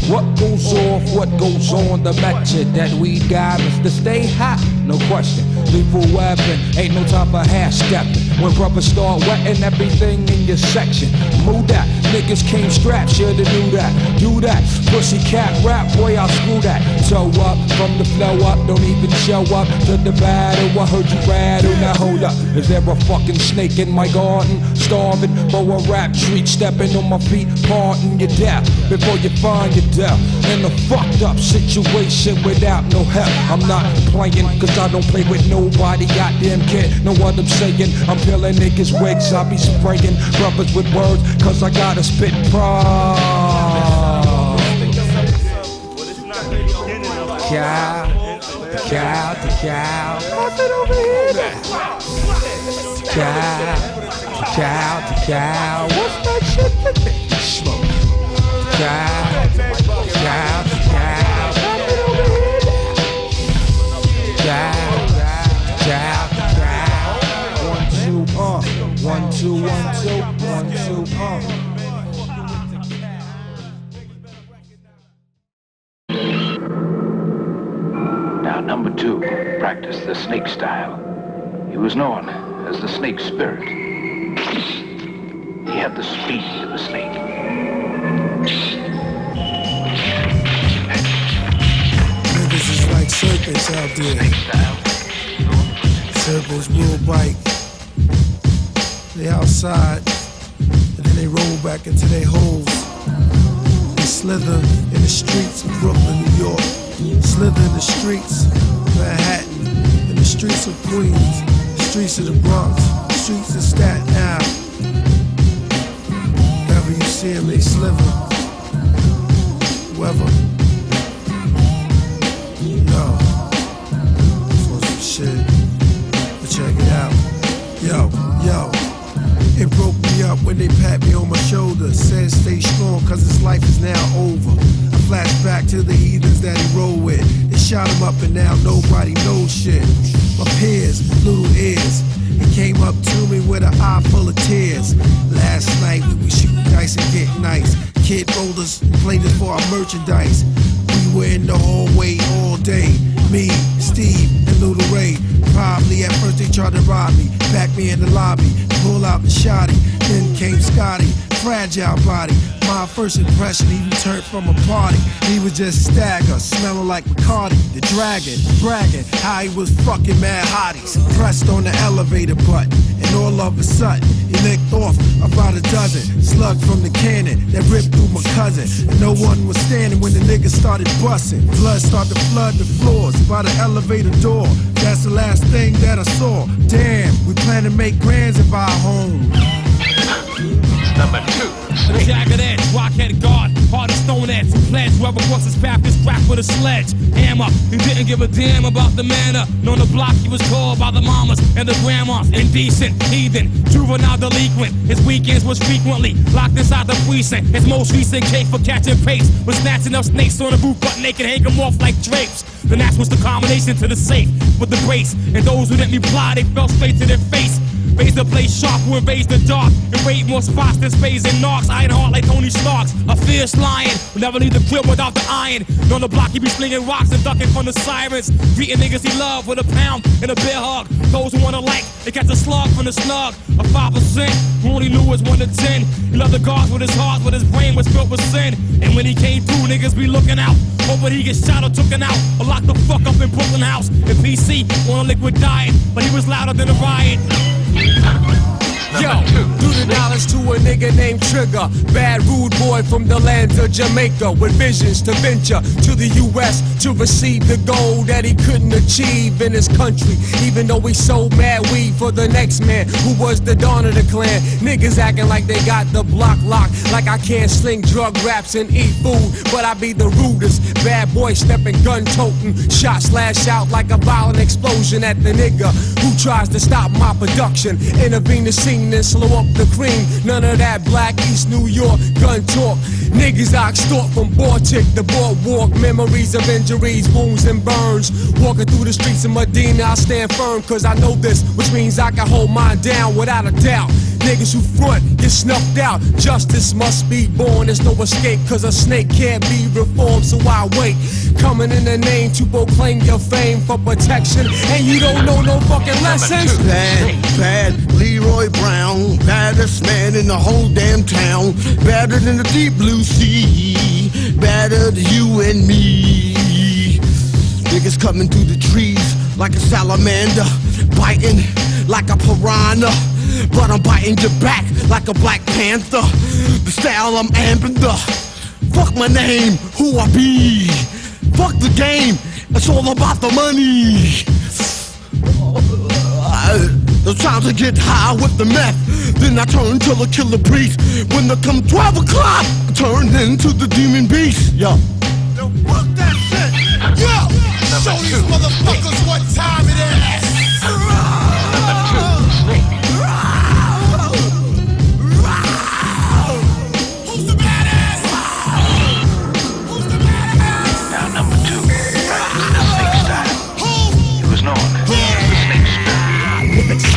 S23: What goes off, what goes on, the method that we got is to stay hot, no question. Lethal weapon, ain't no time for half stepping. When brothers start wetting everything in your section, move that, niggas came strapped, shoulda knew that. Do that, pussy cat rap, boy I'll screw that. Toe up, from the flow up, don't even show up to the battle. I heard you rattle, now hold up. Is there a fucking snake in my garden? Starving for a rap treat, stepping on my feet, parting your death before you find your death. In a fucked up situation without no help. I'm not playing, cause I don't play with nobody. Goddamn kid, know what I'm saying? I'm peeling niggas' wigs, I be spraying brothers with words, cause I gotta spit pride. Cow, cow to cow. Pass it over here now. Cow, cow to cow. What's that shit that they smoke? Cow, cow to cow. Pass it over here now. Cow, cow to cow. 1, 2, 1, 2, 1, 2, 1, 2,
S9: Now, number 2, practiced the snake style. He was known as the snake spirit. He had the speed of a snake.
S7: Niggas is like serpents out there. Serpents will bite. They outside, and then they roll back into their holes. They slither in the streets of Brooklyn, New York. Slither in the streets of Manhattan, in the streets of Queens, the streets of the Bronx, the streets of Staten Island. Wherever you see them, they slither. Whoever. Yo, for some shit. But check it out. Yo. It broke me up when they pat me on my shoulder. Said stay strong cause his life is now over. I flash back to the heathens that he rolled with. They shot him up and now nobody knows shit. My peers, little ears. He came up to me with an eye full of tears. Last night we were shooting dice and getting nice. Kid rollers, played us for our merchandise. We were in the hallway all day. Me, Steve, and Little Ray. Probably at first they tried to rob me, pack me in the lobby, pull out the shotty. Then came Scotty, fragile body. My first impression, he returned from a party. He was just stagger, smelling like Bacardi. The dragon, bragging how he was fucking mad hotties. Pressed on the elevator button, and all of a sudden, he licked off about a dozen slugs from the cannon that ripped through my cousin. And no one was standing when the niggas started busting. Blood started to flood the floors by the elevator door. That's the last thing that I saw. Damn, we plan to make grands and buy a home.
S9: Number 2.
S1: A jagged edge, rockhead guard, hard as stone edge. Pledge whoever crosses path is cracked with a sledge. Hammer, he didn't give a damn about the manner. On the block he was called by the mamas and the grandmas. Indecent, heathen, juvenile delinquent. His weekends was frequently locked inside the precinct. His most recent case for catching pace was snatching up snakes on the roof, butt naked, hang them off like drapes. Then that was the combination to the safe with the brace. And those who didn't reply, they fell straight to their face. Raise the place sharp who invades the dark and raid more spots than spades and knocks. Iron heart like Tony Starks, a fierce lion will never leave the crib without the iron. And on the block he be slinging rocks and ducking from the sirens. Greeting niggas he love with a pound and a bear hug. Those who wanna like, they catch a slug from the snug. A 5% who only knew was 1 to 10. He loved the guards with his heart, but his brain was filled with sin. And when he came through, niggas be looking out, hoping he get shot or taken out or locked the fuck up in Brooklyn House. And PC on a liquid diet, but he was louder than a riot.
S24: Yo, do the dollars to a nigga named Trigger. Bad rude boy from the lands of Jamaica with visions to venture to the US to receive the goal that he couldn't achieve in his country. Even though he sold mad weed for the next man who was the dawn of the clan. Niggas acting like they got the block locked, like I can't sling drug raps and eat food, but I be the rudest. Bad boy stepping gun toting, shot slash out like a violent explosion at the nigga who tries to stop my production. Intervene the scene and slow up the cream. None of that black East New York gun talk. Niggas I extort from Baltic to boardwalk. Memories of injuries, wounds and burns. Walking through the streets of Medina, I stand firm cause I know this, which means I can hold mine down without a doubt. Niggas who front get snuffed out. Justice must be born, there's no escape cause a snake can't be reformed, so I wait. Coming in the name to proclaim your fame for protection, and you don't know no fucking lessons.
S3: Bad Leroy Brown, baddest man in the whole damn town. Badder than the deep blue sea, badder than you and me. Niggas coming through the trees like a salamander, biting like a piranha. But I'm biting your back like a Black Panther. The style I'm amping the. Fuck my name, who I be. Fuck the game, it's all about the money. The time to get high with the meth. Then I turn to the killer priest. When it come 12 o'clock, I turn into the demon beast. Yo.
S7: Yo, fuck that shit. Yo, show these motherfuckers what time it is.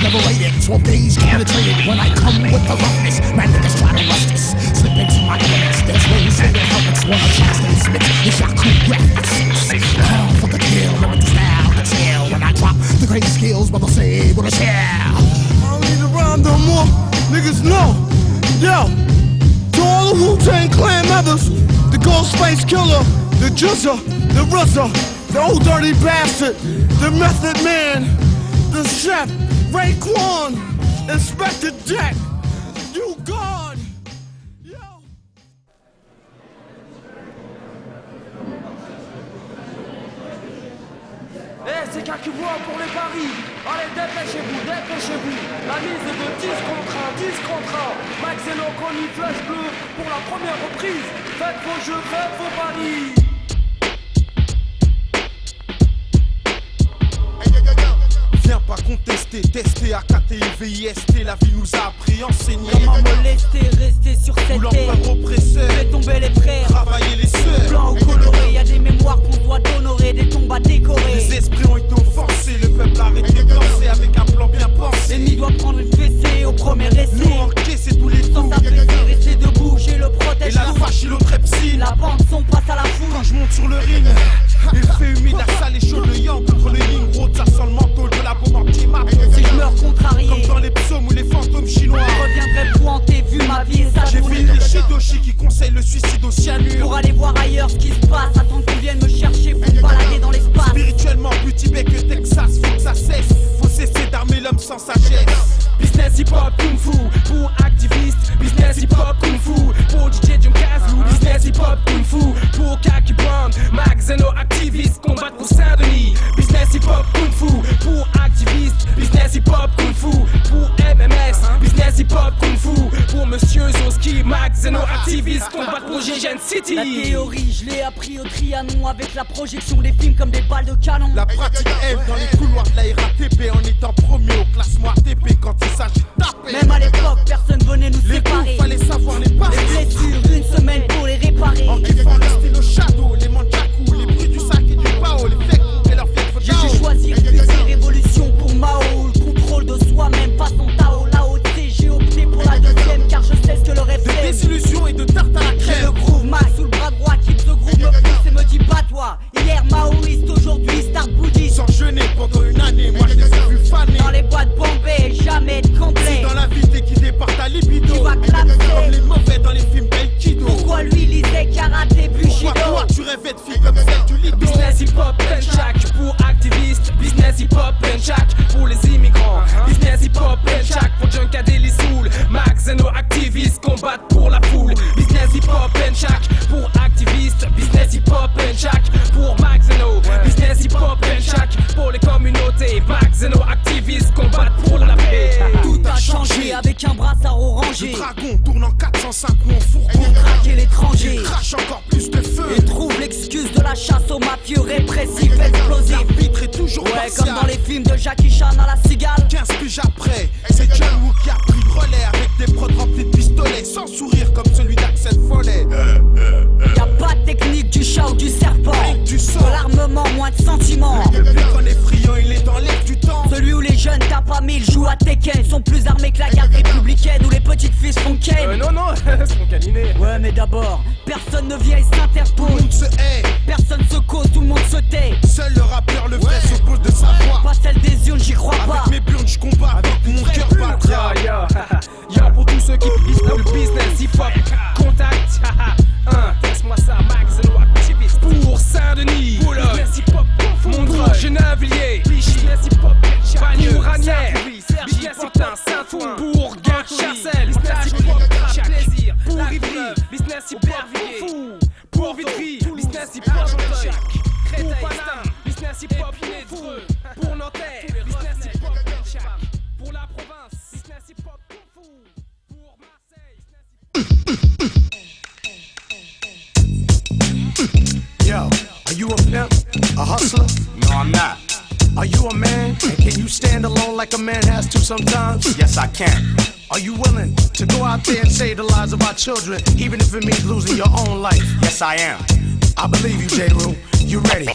S3: Never rated, 12 days penetrated when I come with the roughness. Man, niggas try to rush this, slip into my elements. There's ways in their helmets, wanna chance they spit. It's your cool graphics. Call for the kill, and the style, the chill. When I drop the great skills, what they'll say, what I share. I don't need to rhyme no more, niggas know. Yo, to all the Wu-Tang Clan members, the Ghostface Killer, the Jizza, the Ruzza, the old dirty bastard, the Method Man, the Chef, Raekwon, Inspector Jack, you God. Yo.
S8: C'est Kakuwa pour les paris. Allez, dépêchez-vous, dépêchez-vous. La mise est de 10 contre 1, 10 contre 1. Max et Loconi, flèche bleue pour la première reprise. Faites vos jeux, faites vos paris.
S4: Viens pas contester, tester AKTIVIST, la vie nous a appris, enseigné.
S8: Comment molester, rester sur cette terre.
S4: Oppresseur,
S8: fait tomber les frères,
S4: travailler les sœurs.
S8: Blanc ou coloré, y'a des mémoires qu'on doit honorer, des tombes à décorer.
S4: Les esprits ont été offensés, le peuple a arrêté de danser avec un plan bien pensé.
S8: L'ennemi doit prendre une fessée au premier essai.
S4: Nous encaisser tous les
S8: sans s'apaiser, rester debout, j'ai le protège.
S4: Et la vache et l'autre epsine.
S8: La bande son passe à la foule.
S4: Quand je monte sur le ring,
S6: hip-hop kung-fu. Pour activistes, business hip-hop kung-fu. Pour DJ Jum Kazoo, business hip-hop kung-fu. Pour Kaki Brown, Max Zeno, activistes combattent pour Saint-Denis. Business hip-hop kung-fu. Pour activistes, business hip-hop kung-fu. Pour MMS, business hip-hop kung-fu. Pour Monsieur Zoski, Max Zeno, activistes combattent pour Gen City.
S10: La théorie, je l'ai appris au Trianon. Avec la projection des films comme des balles de canon.
S4: La pratique elle dans les couloirs de la RATP en étant premier au classement ATP quand il s'agit de taper.
S10: Même à l'époque, personne venait nous séparer.
S4: Fallait savoir les paris.
S10: Les blessures, une semaine pour les réparer.
S4: En kiffant le style au shadow, les manjaku, les bruits du sac et du bao, les fakes et leurs fièvres
S10: J'ai dû choisir fusil révolution pour Mao. Le contrôle de soi-même, façon Tao. Lao Tse, j'ai opté pour la deuxième car je sais ce que le rêve
S4: de désillusion et de tarte à la crème.
S10: J'ai le groove Max sous le bras droit qui ce groove me pousse et me dit pas toi. Hier maoïste, aujourd'hui star bouddhiste.
S4: Sans jeûner pendant une année, moi je les ai vus faner.
S10: Dans les boîtes bombées, jamais de complet.
S4: Si dans la vie t'es guidé par ta libido,
S10: tu vas clamser
S4: comme les mauvais dans les films d'Aikido.
S10: Pourquoi lui lisait karaté Bushido?
S4: Pourquoi toi tu rêvais de filles comme celle du Lido?
S6: Business hip-hop Penchak pour activistes. Business hip-hop Penchak pour les immigrants. Business hip-hop Penchak pour Junka Deli Soul. Max Zeno, activistes combattent pour la foule. Business hip-hop Penchak pour activistes. Business hip-hop Penchak pour Max Zeno. Business hip-hop Penchak pour les communautés. Max Zeno, activistes combattent pour la paix.
S10: Tout a changé avec un brassard orangé.
S4: Le dragon tourne en 405 ou en fourgon.
S10: Pour traquer l'étranger.
S4: Il crache encore plus de feu.
S10: Et trouve l'excuse de la chasse aux mafieux répressifs explosifs.
S4: L'arbitre est toujours partial.
S10: Comme dans les films de Jackie Chan à la cigale.
S4: 15 piges après, c'est John Woo qui a pris le relais avec des prods remplis de pistolets. Sans sourire comme celui d'Axel Follet.
S10: Y'a pas de technique du chat ou du serpent.
S4: Du sang.
S10: De l'armement, moins de sentiments.
S4: Depuis qu'on est friand, il est dans l'air du temps.
S10: Celui où les jeunes tapent à 1000 jouent à Tekken. Sont plus armés que la garde républicaine où les petites filles se font ken.
S6: Non, se font câliner.
S10: Ouais, mais d'abord, personne ne vient et s'interpose.
S4: Tout le monde se hait.
S10: Personne se cause, tout le monde se tait.
S4: Seul le rappeur, le vrai, s'oppose de sa voix.
S10: Pas celle des urnes, j'y crois pas.
S4: Avec mes burnes, je combat avec mon cœur battra.
S6: Yo, pour tous ceux qui vivent le business hip-hop, contact. Laisse-moi ça, Max Zeno, activiste. Pour Saint-Denis, business hip-hop, Montreux, Genevilliers, business hip-hop, Bagneux, Ranière, business hip-hop, Saint-Ouen, pour Gare, Charcel, business hip-hop, plaisir, pour Ivry, business hip-hop, fou, pour Vitry, business hip-hop, pour Paname, business hip-hop, Dreux, pour Nanterre, business hip-hop, pour la province, business hip-hop, fou, pour Marseille,
S7: Yo, are you a pimp? A hustler?
S11: No, I'm not.
S7: Are you a man? And can you stand alone like a man has to sometimes?
S11: Yes, I can.
S7: Are you willing to go out there and save the lives of our children, even if it means losing your own life?
S11: Yes, I am.
S7: I believe you, J-Roo. You ready?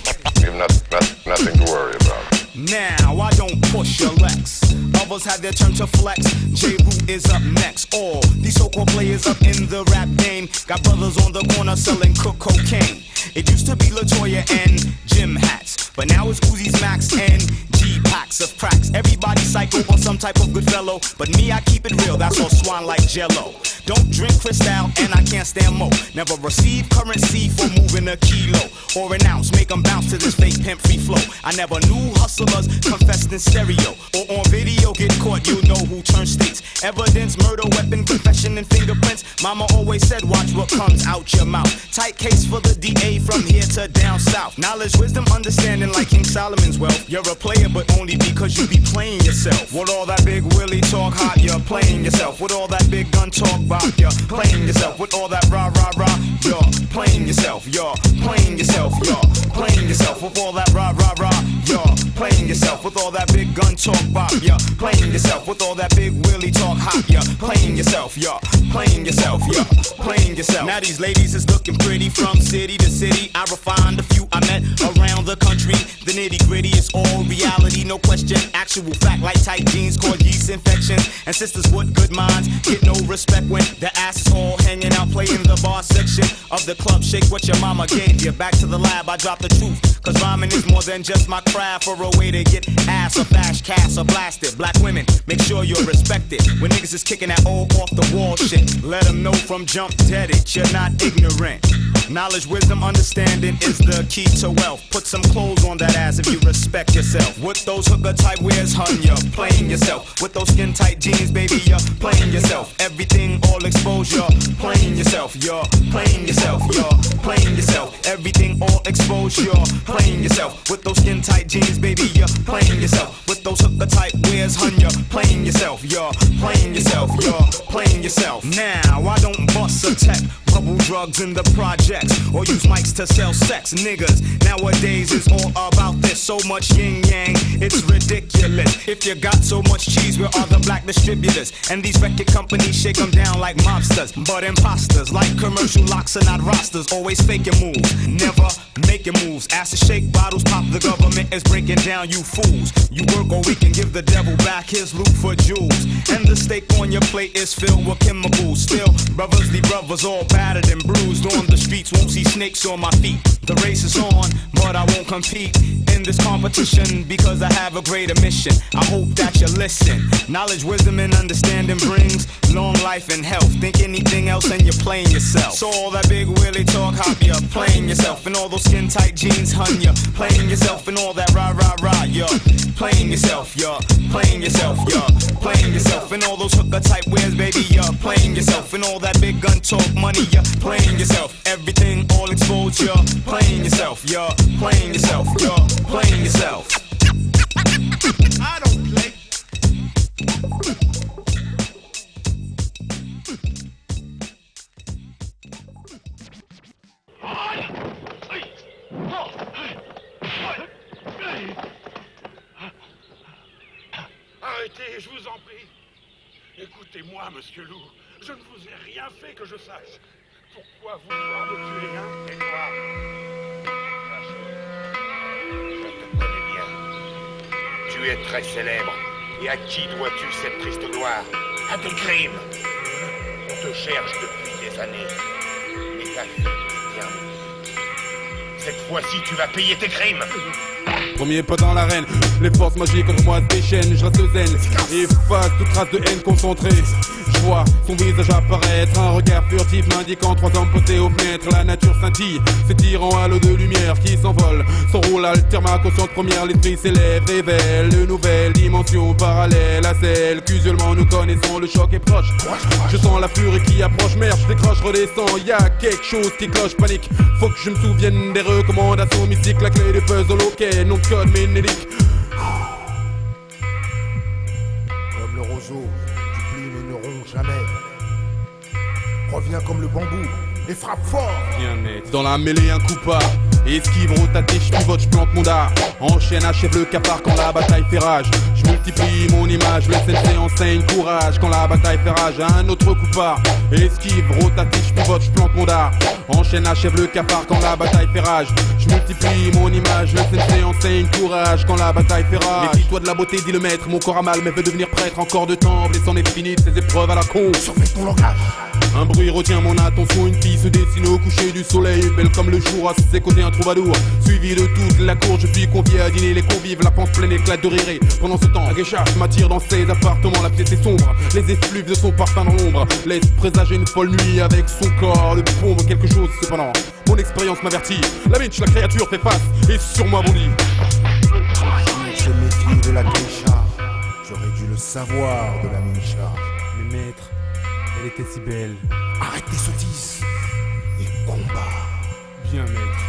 S12: You have nothing to worry about.
S11: Now, I don't push your Lex. Others have their turn to flex. J-Roo is up next. All these so-called players up in the rap game got brothers on the corner selling cocaine. It used to be LaToya and gym hats, but now it's Uzis, Max, and G-packs of cracks. Everybody psycho or some type of good fellow, but me, I keep it real, that's all swan like Jello. Don't drink Cristal, and I can't stand mo. Never receive currency for moving a kilo or an ounce. Make them bounce to this fake pimp free flow. I never knew hustlers confessed in stereo or on video. Get caught, you know who turns states. Evidence, murder, weapon, confession, and fingerprints. Mama always said, watch what comes out your mouth. Tight case for the DA from here to down south. Knowledge, wisdom, understanding like King Solomon's wealth. You're a player, but only because you be playing yourself. With all that big willy talk hot, you're playing yourself. With all that big gun talk bop, you're playing yourself. With all that rah rah rah, you're playing yourself. You're playing yourself. You're playing yourself. With all that rah rah rah, you're playing yourself. With all that big gun talk bop, you're playing yourself. With all that big willy talk hot, you're playing yourself. You're playing yourself. You're playing yourself. Now these ladies is looking pretty from city to city. I refined a few I met around the country. The nitty gritty is all reality, no question. Actual fact like tight jeans cause yeast infections. And sisters with good minds get no respect when the ass is all hanging out playing the bar section of the club. Shake what your mama gave you. Back to the lab, I drop the truth. Cause rhyming is more than just my craft. For a way to get ass or flash, cast or blasted. Black women, make sure you're respected. When niggas is kicking that old off the wall shit, let them know from jump dead it, you're not ignorant. Knowledge, wisdom, understanding is the key to wealth. Put some clothes on that ass if you respect yourself. With those hooker type wears, hun, you're playing yourself. With those skin tight jeans, baby, you're playing yourself. Everything all exposed, you're playing yourself. You're playing yourself. You're playing yourself. Everything all exposed, you're playing yourself. With those skin tight jeans, baby, you're playing yourself. With those hooker type wears, hun, you're playing yourself. You're playing yourself. You're playing yourself. Now, I don't bust a tech, bubble drugs in the projects, or use mics to sell sex. Niggas nowadays is all about this. So much yin yang, it's ridiculous. If you got so much cheese, where are the black distributors? And these record companies shake them down like mobsters. But imposters, like commercial locks are not rosters. Always faking moves, never making moves. Ass to shake bottles, pop, the government is breaking down, you fools. You work all week and give the devil back his loot for jewels. And the steak on your plate is filled with chemicals. Still, brothers, the brothers all battered and bruised on the streets. Won't see snakes on my feet. The race is on, but I won't compete in this competition because I have a greater mission. I hope that you listen. Knowledge, wisdom, and understanding brings long life and health. Think anything else and you're playing yourself. So all that big willy talk, hop, you're playing yourself. And all those skin tight jeans, hun, you're playing yourself. And all that rah rah rah, you're playing yourself. You're playing yourself. You're playing yourself. And all those hooker type wears, baby, you're playing yourself. And all that big gun talk money, you're playing yourself. Everything all exposed, you're playing yourself. You're playing yourself. You're playing yourself.
S23: I don't play.
S13: Arrêtez, je vous en prie. Écoutez-moi, monsieur Loup. Je ne vous ai rien fait que je sache. Pourquoi vouloir me tuer, hein?
S2: Et toi? Je te connais bien. Tu es très célèbre. Et à qui dois-tu cette triste gloire? À tes crimes. On te cherche depuis des années. Mais ta vie est terminée. Cette fois-ci, tu vas payer tes crimes.
S4: Premier pas dans l'arène, les forces magiques contre moi se déchaînent, je reste zen, efface toute trace de haine concentrée. Je vois son visage apparaître, un regard furtif m'indiquant 3 hommes posés aux fenêtres. La nature scintille, s'étirant à l'eau de lumière qui s'envole. Son rôle altère ma conscience première, l'esprit s'élève, révèle de nouvelles dimensions parallèles à celles qu'usuellement nous connaissons. Le choc est proche, je sens la furie qui approche. Merde, je décroche, redescends, y'a quelque chose qui cloche, panique. Faut que je me souvienne des recommandations mystiques, la clé des puzzles, ok, non de code mais nélique.
S3: Comme le roseau, tu plies mais ne ronds jamais. Reviens comme le bambou et frappe fort.
S4: Bien net. Dans la mêlée un coup pas. Esquive, rotaté, je pivote, je plante mon dard. Enchaîne, achève le cafard quand la bataille fait rage. Je multiplie mon image, le CNC enseigne courage quand la bataille fait rage. Un autre coup part. Esquive, rotaté, je pivote, je plante mon dard. Enchaîne, achève le cafard quand la bataille fait rage. Je multiplie mon image, le CNC enseigne courage quand la bataille fait rage. Méfie-toi de la beauté, dit le maître, mon corps a mal mais veut devenir prêtre. Encore de temps, blessant est fini de ces épreuves à la con.
S3: Surveille ton langage.
S4: Un bruit retient mon attention, une fille se dessine au coucher du soleil, belle comme le jour, à ses côtés un troubadour. Suivi de toute la cour, je suis convié à dîner les convives, la panse pleine éclate de rire. Pendant ce temps, la geisha m'attire dans ses appartements, la pièce est sombre, les effluves de son parfum dans l'ombre laisse présager une folle nuit avec son corps, le pompe quelque chose cependant. Mon expérience m'avertit, la minche, la créature fait face, et sur moi bondit.
S3: Je se méfie de la geisha, j'aurais dû le savoir de la mincha.
S4: Mais maître, elle était si belle.
S3: Arrête tes sottises et combat.
S4: Bien maître.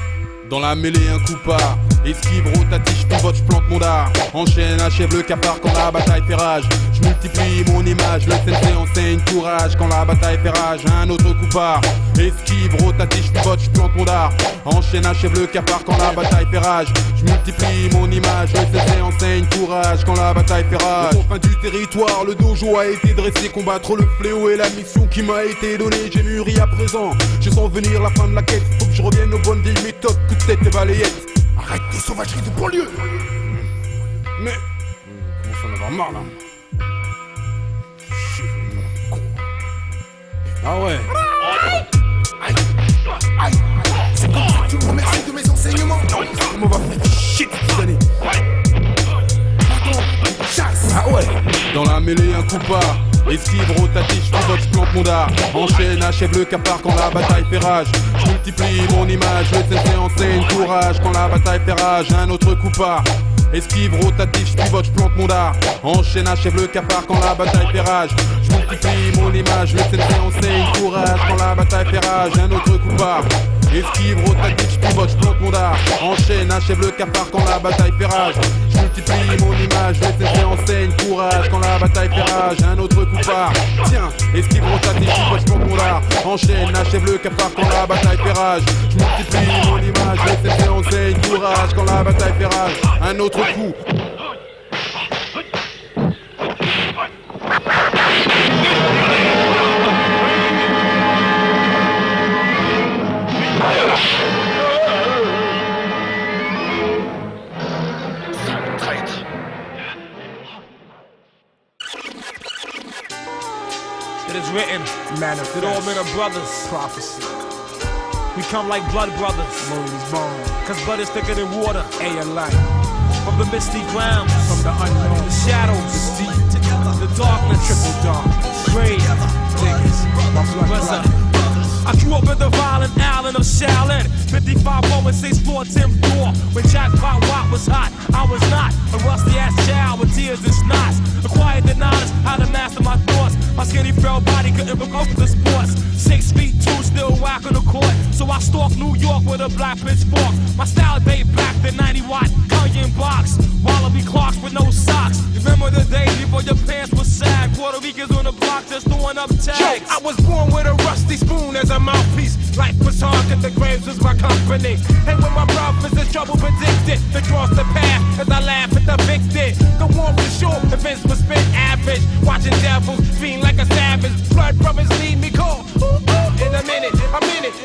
S4: Dans la mêlée un coup part. Esquive, rotatif, je pivote, je plante mon dard. Enchaîne, achève le cafard quand la bataille fait rage. Je multiplie mon image, le CNC enseigne courage quand la bataille fait rage. Un autre coup part. Esquive, rotatif, je pivote, je plante mon dard. Enchaîne, achève le cafard quand la bataille fait rage. Je multiplie mon image, le CNC enseigne courage quand la bataille fait rage. Au fin du territoire, le dojo a été dressé. Combattre le fléau est la mission qui m'a été donnée. J'ai mûri à présent, je sens venir la fin de la quête. Faut que je revienne aux bonnes vieilles méthodes, coup de tête et balayette.
S3: Arrête tes sauvageries de banlieue.
S4: Mais commence à en avoir marre là. Ah ouais.
S3: Aïe, aïe. C'est comme ça que tu me remercies de mes enseignements.
S4: Comment on va faire shit cette année.
S3: Pardon, chasse.
S4: Ah ouais. Dans la mêlée un coup part. Esquive, rotatif, pivote, j'plante mon dard. Enchaîne, achève le cafard quand la bataille fait rage. Je multiplie mon image, le CC enseigne courage quand la bataille fait rage. Un autre coup part. Esquive, rotatif, j'pivote, j'plante mon dard. Enchaîne, achève le cafard quand la bataille fait rage. Je multiplie mon image, le CC enseigne courage quand la bataille fait rage. Un autre coup part. Esquive, rotatif, j'pivote, j'plante mon dard. Enchaîne, achève le cafard quand la bataille fait rage. Je multiplie mon image, le CC enseigne courage quand la bataille fait rage. Un autre coup part. Tiens, esquive, rotatif, j'pivote, j'plante mon dard. Enchaîne, achève le cafard quand la bataille fait rage. Je multiplie mon image, le CC enseigne courage quand la bataille fait rage. Un autre coup.
S1: It is written, that all men are brothers. Prophecy. We come like blood brothers. Cause blood is thicker than water. From the misty grounds, from the unknown, the shadows, the deep, the darkness, triple dark, grave, niggas, my blood. I grew up in the violent island of Shaolin. 5506 floor 10th floor. When Jackpot Watt was hot, I was not a rusty ass child with tears and snots. Acquired the knowledge how to master my thoughts. My skinny frail body couldn't look up the sports. 6 feet 2, still whack on the court. So I stalked New York with a black pitchfork. My style date back to 90-watt Cunyon box. Wallaby clocks with no socks. Remember the day before your pants was sag? Puerto Ricans on the block just throwing up tags.
S14: I was born with a rusty spoon as a mouthpiece. Life was hard and the graves was my company. And when my brothers in trouble predicted to cross the path as I laugh at the victim. The warmth is short, events was spent average. Watching devils fiend like a savage. Blood brothers leave me cold. In a minute,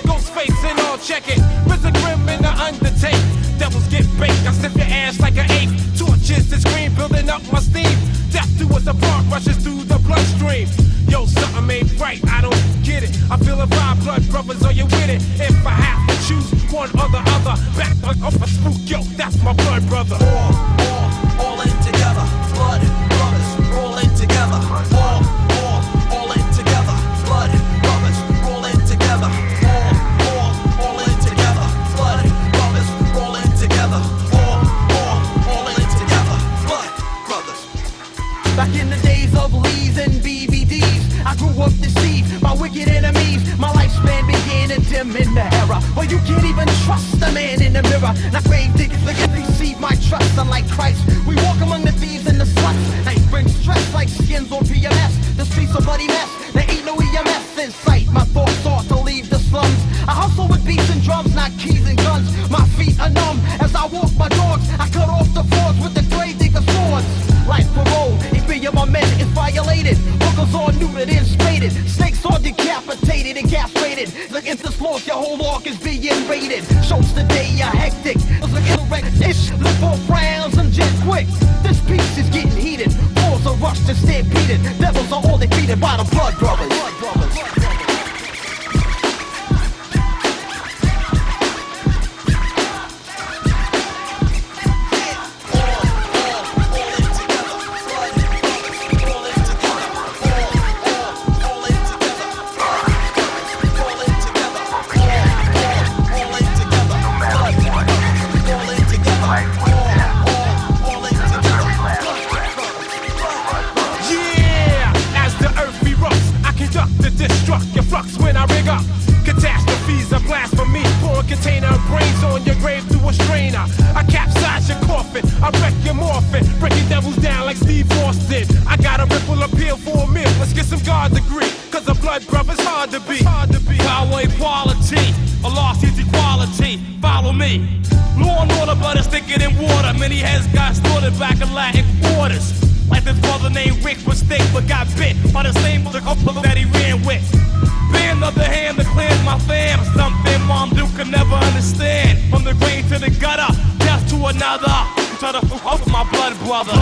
S14: ghost face and all check it. Mr. Grimm in the undertake. Devils get baked, I sniff your ass like an ape. Torches that scream, building up my steam. Death to us apart, rushes through the bloodstream. Yo, something ain't right, I don't get it. I feel a vibe, blood brothers, are you with it? If I have to choose one or the other, back off a spook, yo, that's my blood brother.
S15: All in together, blood brothers, rolling together. All in together, blood brothers, rolling together. All in together, blood brothers, rolling together. All in together, blood brothers.
S17: Back in the days of Lees and BBDs, I grew up deceived by wicked enemies. My lifespan began to dim in the era where you can't even trust the man in the mirror. Now grave diggers look at receive my trust. Unlike Christ, we walk among the thieves and the sluts. They bring stress like skins on PMS. The streets are bloody mess. There ain't no EMS in sight. My thoughts are to leave the slums. I hustle with beats and drums, not keys and guns. My feet are numb as I walk my dogs. I cut off the floors with the grave digger swords. Like parole, if me and my men is violated. Hookers are neutered and spaded. Snakes are decapitated and castrated. Look into sloth, your whole arc is being raided. Shows the day you're hectic. Look at the wreck-ish. Look for frowns and jet quick. This piece is getting heated. Bulls are rushed and stampeded. Devils are all defeated by the blood brothers.
S14: When I rig up, catastrophes are blasphemy. Pour a container of brains on your grave through a strainer. I capsize your coffin, I wreck your morphin, breaking devils down like Steve Austin. I got a ripple appeal for a meal. Let's get some God degree, cause a blood brother's hard to be.
S1: Power equality, a lost is equality. Follow me. Law and order, but it's thicker than water. Many heads got slaughtered back in Latin quarters. Like this brother named Rick was thick, but got bit by the same couple that he ran with. Band of the hand to cleanse my fam. Something Mom Duke could never understand. From the grave to the gutter, death to another. Try to fuck up my blood brother.